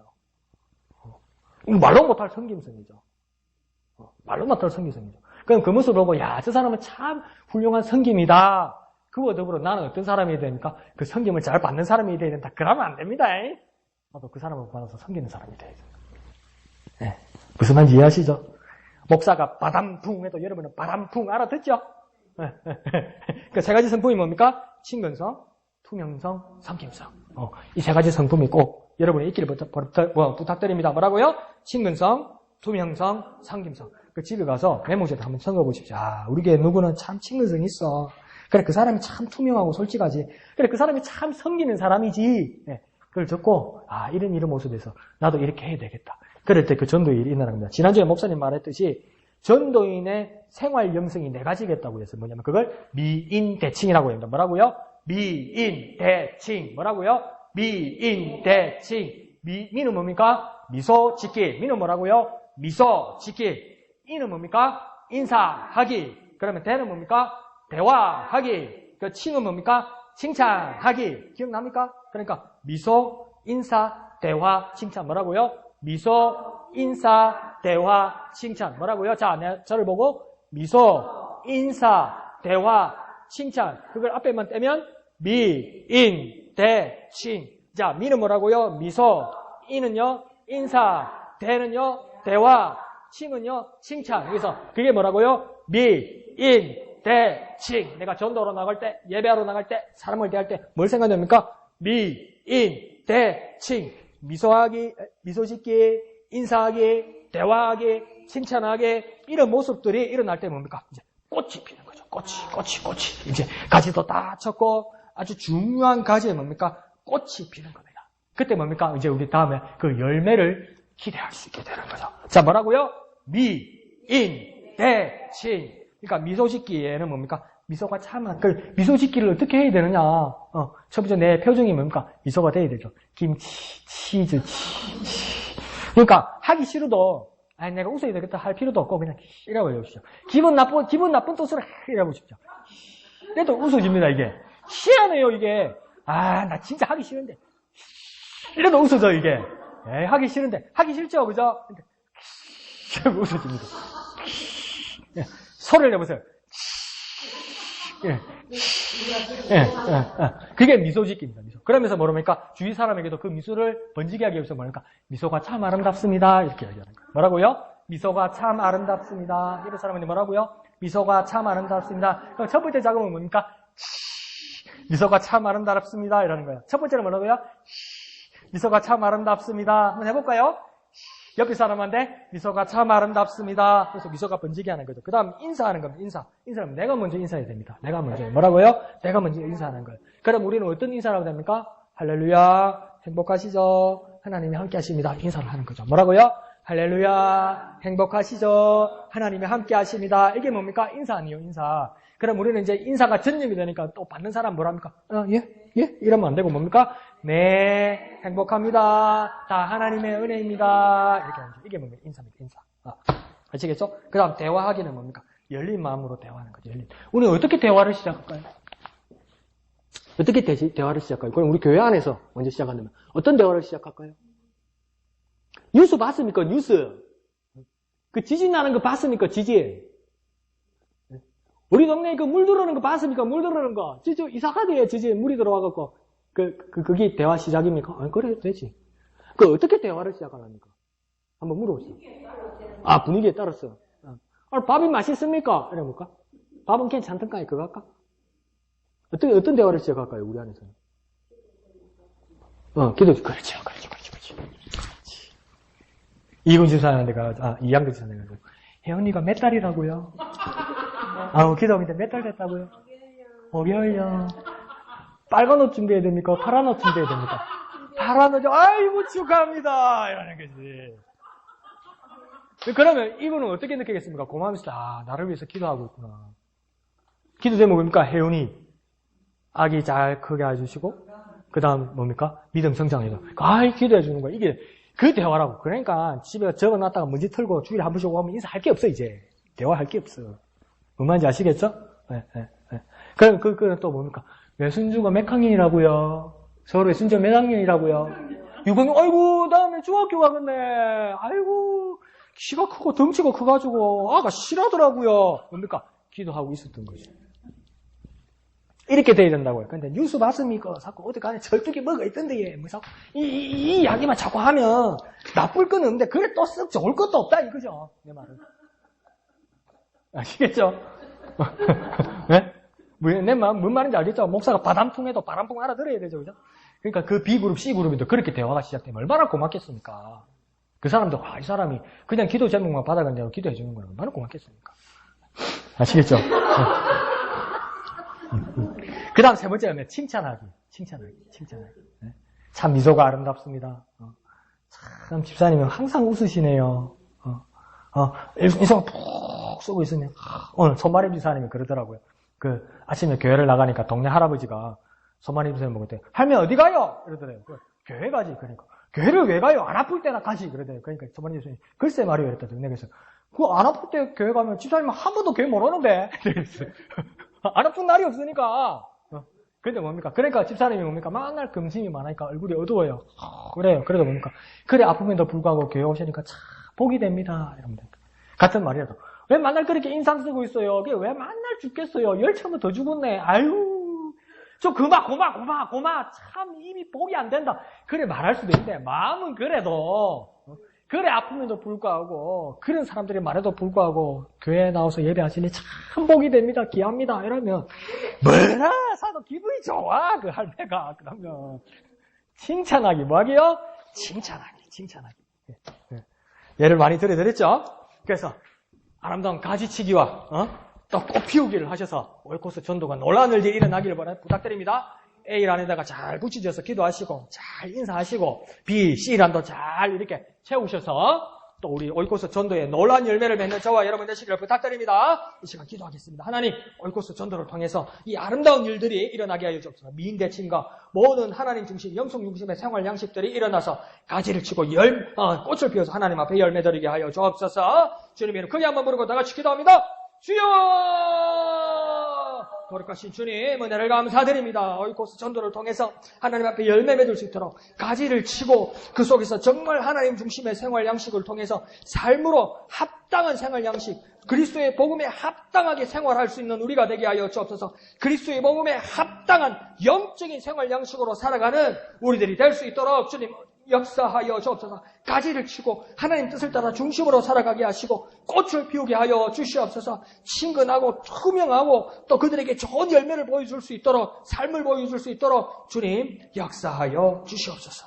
말로 못할 섬김성이죠. 말로 못할 섬김성이죠. 그럼 그 모습을 보고 저 사람은 참 훌륭한 섬김이다. 그와 더불어 나는 어떤 사람이 되니까 그 섬김을 잘 받는 사람이 돼야 된다. 그러면 안 됩니다. 나도 그 사람을 받아서 섬기는 사람이 돼야 된다. 네. 무슨 말인지 이해하시죠? 목사가 바람풍 해도 여러분은 바람풍 알아듣죠? 네. 그 세 가지 성품이 뭡니까? 친근성, 투명성, 섬김성. 이 세 가지 성품이 꼭 여러분의 있기를 부탁드립니다. 뭐라고요? 친근성, 투명성, 섬김성. 그 집에 가서 메모지에다 한번 적어보십시오. 우리 교회 누구는 참 친근성이 있어. 그래, 그 사람이 참 투명하고 솔직하지. 그래, 그 사람이 참 섬기는 사람이지. 네, 그걸 듣고, 이런 모습에서 나도 이렇게 해야 되겠다. 그럴 때 그 전도의 일이 일어나는 겁니다. 지난주에 목사님 말했듯이, 전도인의 생활 영성이 4가지겠다고 해서 뭐냐면 그걸 미인대칭이라고 합니다. 뭐라고요? 미인대칭. 뭐라고요? 미인대칭. 미는 뭡니까? 미소 짓기. 미는 뭐라고요? 미소 짓기. 이는 뭡니까? 인사하기. 그러면 대는 뭡니까? 대화하기. 그 칭은 뭡니까? 칭찬하기. 기억납니까? 그러니까 미소, 인사, 대화, 칭찬. 뭐라고요? 미소, 인사, 대화, 칭찬. 뭐라고요? 자, 저를 보고 미소, 인사, 대화, 칭찬. 그걸 앞에만 떼면 미, 인, 대, 칭. 자, 미는 뭐라고요? 미소, 인은요? 인사, 대는요? 대화, 칭은요? 칭찬. 그래서 그게 뭐라고요? 미, 인, 대, 칭. 내가 전도로 나갈 때, 예배하러 나갈 때, 사람을 대할 때 뭘 생각합니까? 미, 인, 대, 칭. 미소하기, 미소 짓기, 인사하기, 대화하기, 칭찬하기, 이런 모습들이 일어날 때 뭡니까? 이제 꽃이 피는 거죠. 꽃이. 이제 가지도 다 쳤고, 아주 중요한 가지에 뭡니까? 꽃이 피는 겁니다. 그때 뭡니까? 이제 우리 다음에 그 열매를 기대할 수 있게 되는 거죠. 자, 뭐라고요? 미, 인, 대, 칭. 그러니까 미소 짓기에는 뭡니까? 미소가 그 미소 짓기를 어떻게 해야 되느냐? 첫 번째 내 표정이 뭡니까? 미소가 돼야 되죠. 김치, 치즈, 그러니까 하기 싫어도 내가 웃어야 되겠다 할 필요도 없고 그냥 이라고 해보십시오. 기분 나쁜 뜻으로 이라고 보십시오. 그래도 웃어집니다 이게. 희한해요 이게. 나 진짜 하기 싫은데. 이래도 웃어져 이게. 하기 싫은데 하기 싫죠, 그죠? 그러니까 웃어집니다. 소리를 내보세요. 그게 미소 짓기입니다. 미소. 그러면서 뭐랍니까? 주위 사람에게도 그 미소를 번지게 하기 위해서 뭐랍니까? 미소가 참 아름답습니다. 이렇게 얘기하는 거예요. 뭐라고요? 미소가 참 아름답습니다. 이런 사람한테 뭐라고요? 미소가 참 아름답습니다. 그럼 첫 번째 작업은 뭡니까? 미소가 참 아름답습니다. 이러는 거예요. 첫 번째는 뭐라고요? 미소가 참 아름답습니다. 한번 해볼까요? 옆에 사람한테 미소가 참 아름답습니다. 그래서 미소가 번지게 하는 거죠. 그 다음 인사하는 겁니다. 인사는 내가 먼저 인사해야 됩니다. 내가 먼저. 뭐라고요? 내가 먼저 인사하는 거예요. 그럼 우리는 어떤 인사를 하면 됩니까? 할렐루야, 행복하시죠? 하나님이 함께 하십니다. 인사를 하는 거죠. 뭐라고요? 할렐루야, 행복하시죠? 하나님이 함께 하십니다. 이게 뭡니까? 인사 아니에요, 인사. 그럼 우리는 이제 인사가 전념이 되니까 또 받는 사람 뭐랍니까? 예? 이러면 안 되고 뭡니까? 네, 행복합니다. 다 하나님의 은혜입니다. 이렇게 하는 거죠. 이게 뭡니까? 인사입니다, 인사. 아시겠죠? 그 다음 대화하기는 뭡니까? 열린 마음으로 대화하는 거죠, 우리는 어떻게 대화를 시작할까요? 어떻게 대화를 시작할까요? 그럼 우리 교회 안에서 먼저 시작한다면 어떤 대화를 시작할까요? 뉴스 봤습니까? 뉴스. 그 지진 나는 거 봤습니까? 지진. 우리 동네에 그 물 들어오는 거 봤습니까? 물 들어오는 거. 이상하대요, 지진. 물이 들어와갖고. 그게 대화 시작입니까? 그래도 되지. 어떻게 대화를 시작하랍니까? 한번 물어보세요. 분위기에 따라서. 밥이 맛있습니까? 이래볼까? 밥은 괜찮던가요? 그거 할까? 어떤 대화를 시작할까요? 우리 안에서는. 그렇죠. 이근주 사장한테 이양근 사장한테 가서, 혜연이가 몇 달이라고요? 기도하는데 몇 달 됐다고요? 5개월요. 빨간 옷 준비해야 됩니까? 파란 옷 준비해야 됩니까? 파란 옷, 아이고, 축하합니다! 이러는 거지. 그러면 이분은 어떻게 느끼겠습니까? 고마우면서, 나를 위해서 기도하고 있구나. 기도 제목이 뭡니까? 혜연이. 아기 잘 크게 해주시고, 그 다음 뭡니까? 믿음 성장해서. 기도해 주는 거야. 이게 그 대화라고. 그러니까 집에 적어놨다가 먼지 털고 주일에 한 번씩 오면 인사할 게 없어, 이제. 대화할 게 없어. 뭔 말인지 아시겠죠? 네. 그럼 그건 또 뭡니까? 외순주가 몇 학년이라고요? 서울 외순주 몇 학년이라고요? 유건이, 아이고, 다음에 중학교 가겠네. 아이고, 키가 크고 덩치가 커가지고, 아가 싫어하더라고요. 뭡니까? 기도하고 있었던 거죠. 이렇게 돼야 된다고요. 근데 뉴스 봤습니까? 자꾸 어디 가네 절뚝이 뭐가 있던데, 이 이야기만 자꾸 하면 나쁠 건 없는데, 그래 또 썩 좋을 것도 없다, 이거죠. 내 말은. 아시겠죠? 네? 뭔 말인지 알겠죠? 목사가 바람풍에도 바람풍 알아들어야 되죠, 그죠? 그러니까 그 B그룹, C그룹인데 그렇게 대화가 시작되면 얼마나 고맙겠습니까? 그 사람도, 이 사람이 그냥 기도 제목만 받아간 대로 기도해 주는 거는 얼마나 고맙겠습니까? 아시겠죠? 그 다음 세 번째는 칭찬하기. 네? 참 미소가 아름답습니다. 참 집사님은 항상 웃으시네요. 인상 푹 쭉 쓰고 있으면 오늘 손마림 지사님이 그러더라고요. 그 아침에 교회를 나가니까 동네 할아버지가 손마림 지사님 보고 그때 할머니 어디 가요? 이러더래요. 교회 가지. 그러니까 교회를 왜 가요? 안 아플 때나 가지. 그러더래요. 그러니까 손마림 지사님 글쎄 말이요. 이랬더니 내가 그래서 그거 안 아플 때 교회 가면 집사님 한 번도 교회 못 오는데. 안 아픈 날이 없으니까. 근데 뭡니까? 그러니까 집사님이 뭡니까? 맨날 금심이 많으니까 얼굴이 어두워요. 그래요. 그래도 뭡니까? 그래 아픔에도 불구하고 교회 오시니까 참 복이 됩니다. 이러면 같은 말이라도 왜 맨날 그렇게 인상 쓰고 있어요? 그게 왜 맨날 죽겠어요? 열차면 더 죽었네. 아유, 좀 고마. 참 입이 복이 안 된다. 그래 말할 수도 있는데 마음은 그래도 그래 아픔에도 불구하고 그런 사람들이 말해도 불구하고 교회에 나와서 예배하시니 참 복이 됩니다. 귀합니다. 이러면 뭐라 사도 기분이 좋아. 그 할매가 그러면 칭찬하기 뭐하기요? 칭찬하기. 예를 많이 들어드렸죠? 그래서 아름다운 가지치기와 또 꽃피우기를 하셔서 오이코스 전도가 놀라운 일들이 일어나기를 부탁드립니다. A란에다가 잘 붙이셔서 기도하시고 잘 인사하시고 B, C란도 잘 이렇게 채우셔서 또 우리 오이코스 전도에 놀라운 열매를 맺는 저와 여러분 되시기를 부탁드립니다. 이 시간 기도하겠습니다. 하나님, 오이코스 전도를 통해서 이 아름다운 일들이 일어나게 하여 주옵소서. 미인대칭과 모든 하나님 중심, 영성 중심의 생활 양식들이 일어나서 가지를 치고 꽃을 피워서 하나님 앞에 열매 드리게 하여 주옵소서. 주님 이름 크게 한번 부르고 다 같이 기도합니다. 주여! 거룩하신 주님, 은혜를 감사드립니다. 오이코스 전도를 통해서 하나님 앞에 열매 맺을 수 있도록 가지를 치고 그 속에서 정말 하나님 중심의 생활 양식을 통해서 삶으로 합당한 생활 양식, 그리스도의 복음에 합당하게 생활할 수 있는 우리가 되게 하여 주옵소서. 그리스도의 복음에 합당한 영적인 생활 양식으로 살아가는 우리들이 될 수 있도록 주님 역사하여 주옵소서. 가지를 치고 하나님 뜻을 따라 중심으로 살아가게 하시고 꽃을 피우게 하여 주시옵소서. 친근하고 투명하고 또 그들에게 좋은 열매를 보여줄 수 있도록, 삶을 보여줄 수 있도록 주님 역사하여 주시옵소서.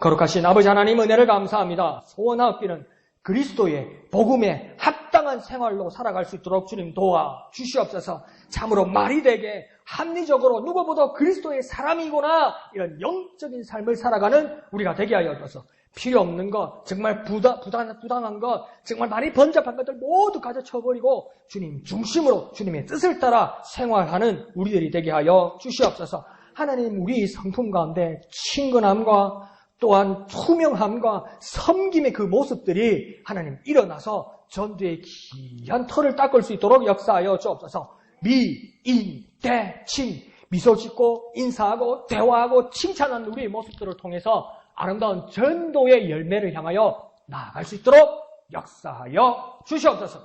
거룩하신 아버지 하나님 은혜를 감사합니다. 소원하옵기는 그리스도의 복음에 합당한 생활로 살아갈 수 있도록 주님 도와 주시옵소서. 참으로 말이 되게 합리적으로 누구보다 그리스도의 사람이구나 이런 영적인 삶을 살아가는 우리가 되게 하여 주셔서 필요 없는 것, 정말 부당한 것, 정말 많이 번잡한 것들 모두 가져쳐버리고 주님 중심으로 주님의 뜻을 따라 생활하는 우리들이 되게 하여 주시옵소서. 하나님 우리 성품 가운데 친근함과 또한 투명함과 섬김의 그 모습들이 하나님 일어나서 전도의 귀한 털을 닦을 수 있도록 역사하여 주옵소서. 미인대칭, 미소 짓고 인사하고 대화하고 칭찬하는 우리의 모습들을 통해서 아름다운 전도의 열매를 향하여 나아갈 수 있도록 역사하여 주시옵소서.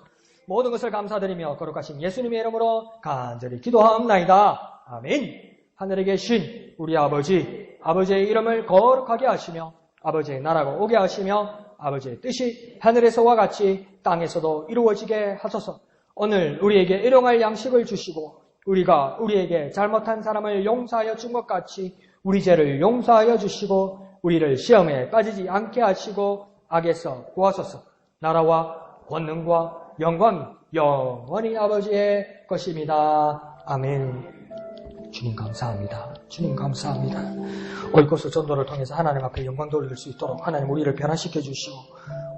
모든 것을 감사드리며 거룩하신 예수님의 이름으로 간절히 기도하옵나이다. 아멘. 하늘에 계신 우리 아버지, 아버지의 이름을 거룩하게 하시며 아버지의 나라가 오게 하시며 아버지의 뜻이 하늘에서와 같이 땅에서도 이루어지게 하소서. 오늘 우리에게 일용할 양식을 주시고 우리가 우리에게 잘못한 사람을 용서하여 준 것 같이 우리 죄를 용서하여 주시고 우리를 시험에 빠지지 않게 하시고 악에서 구하소서. 나라와 권능과 영광이 영원히 아버지의 것입니다. 아멘. 주님 감사합니다. 주님 감사합니다. 오이코스 전도를 통해서 하나님 앞에 영광 돌릴 수 있도록 하나님 우리를 변화시켜 주시고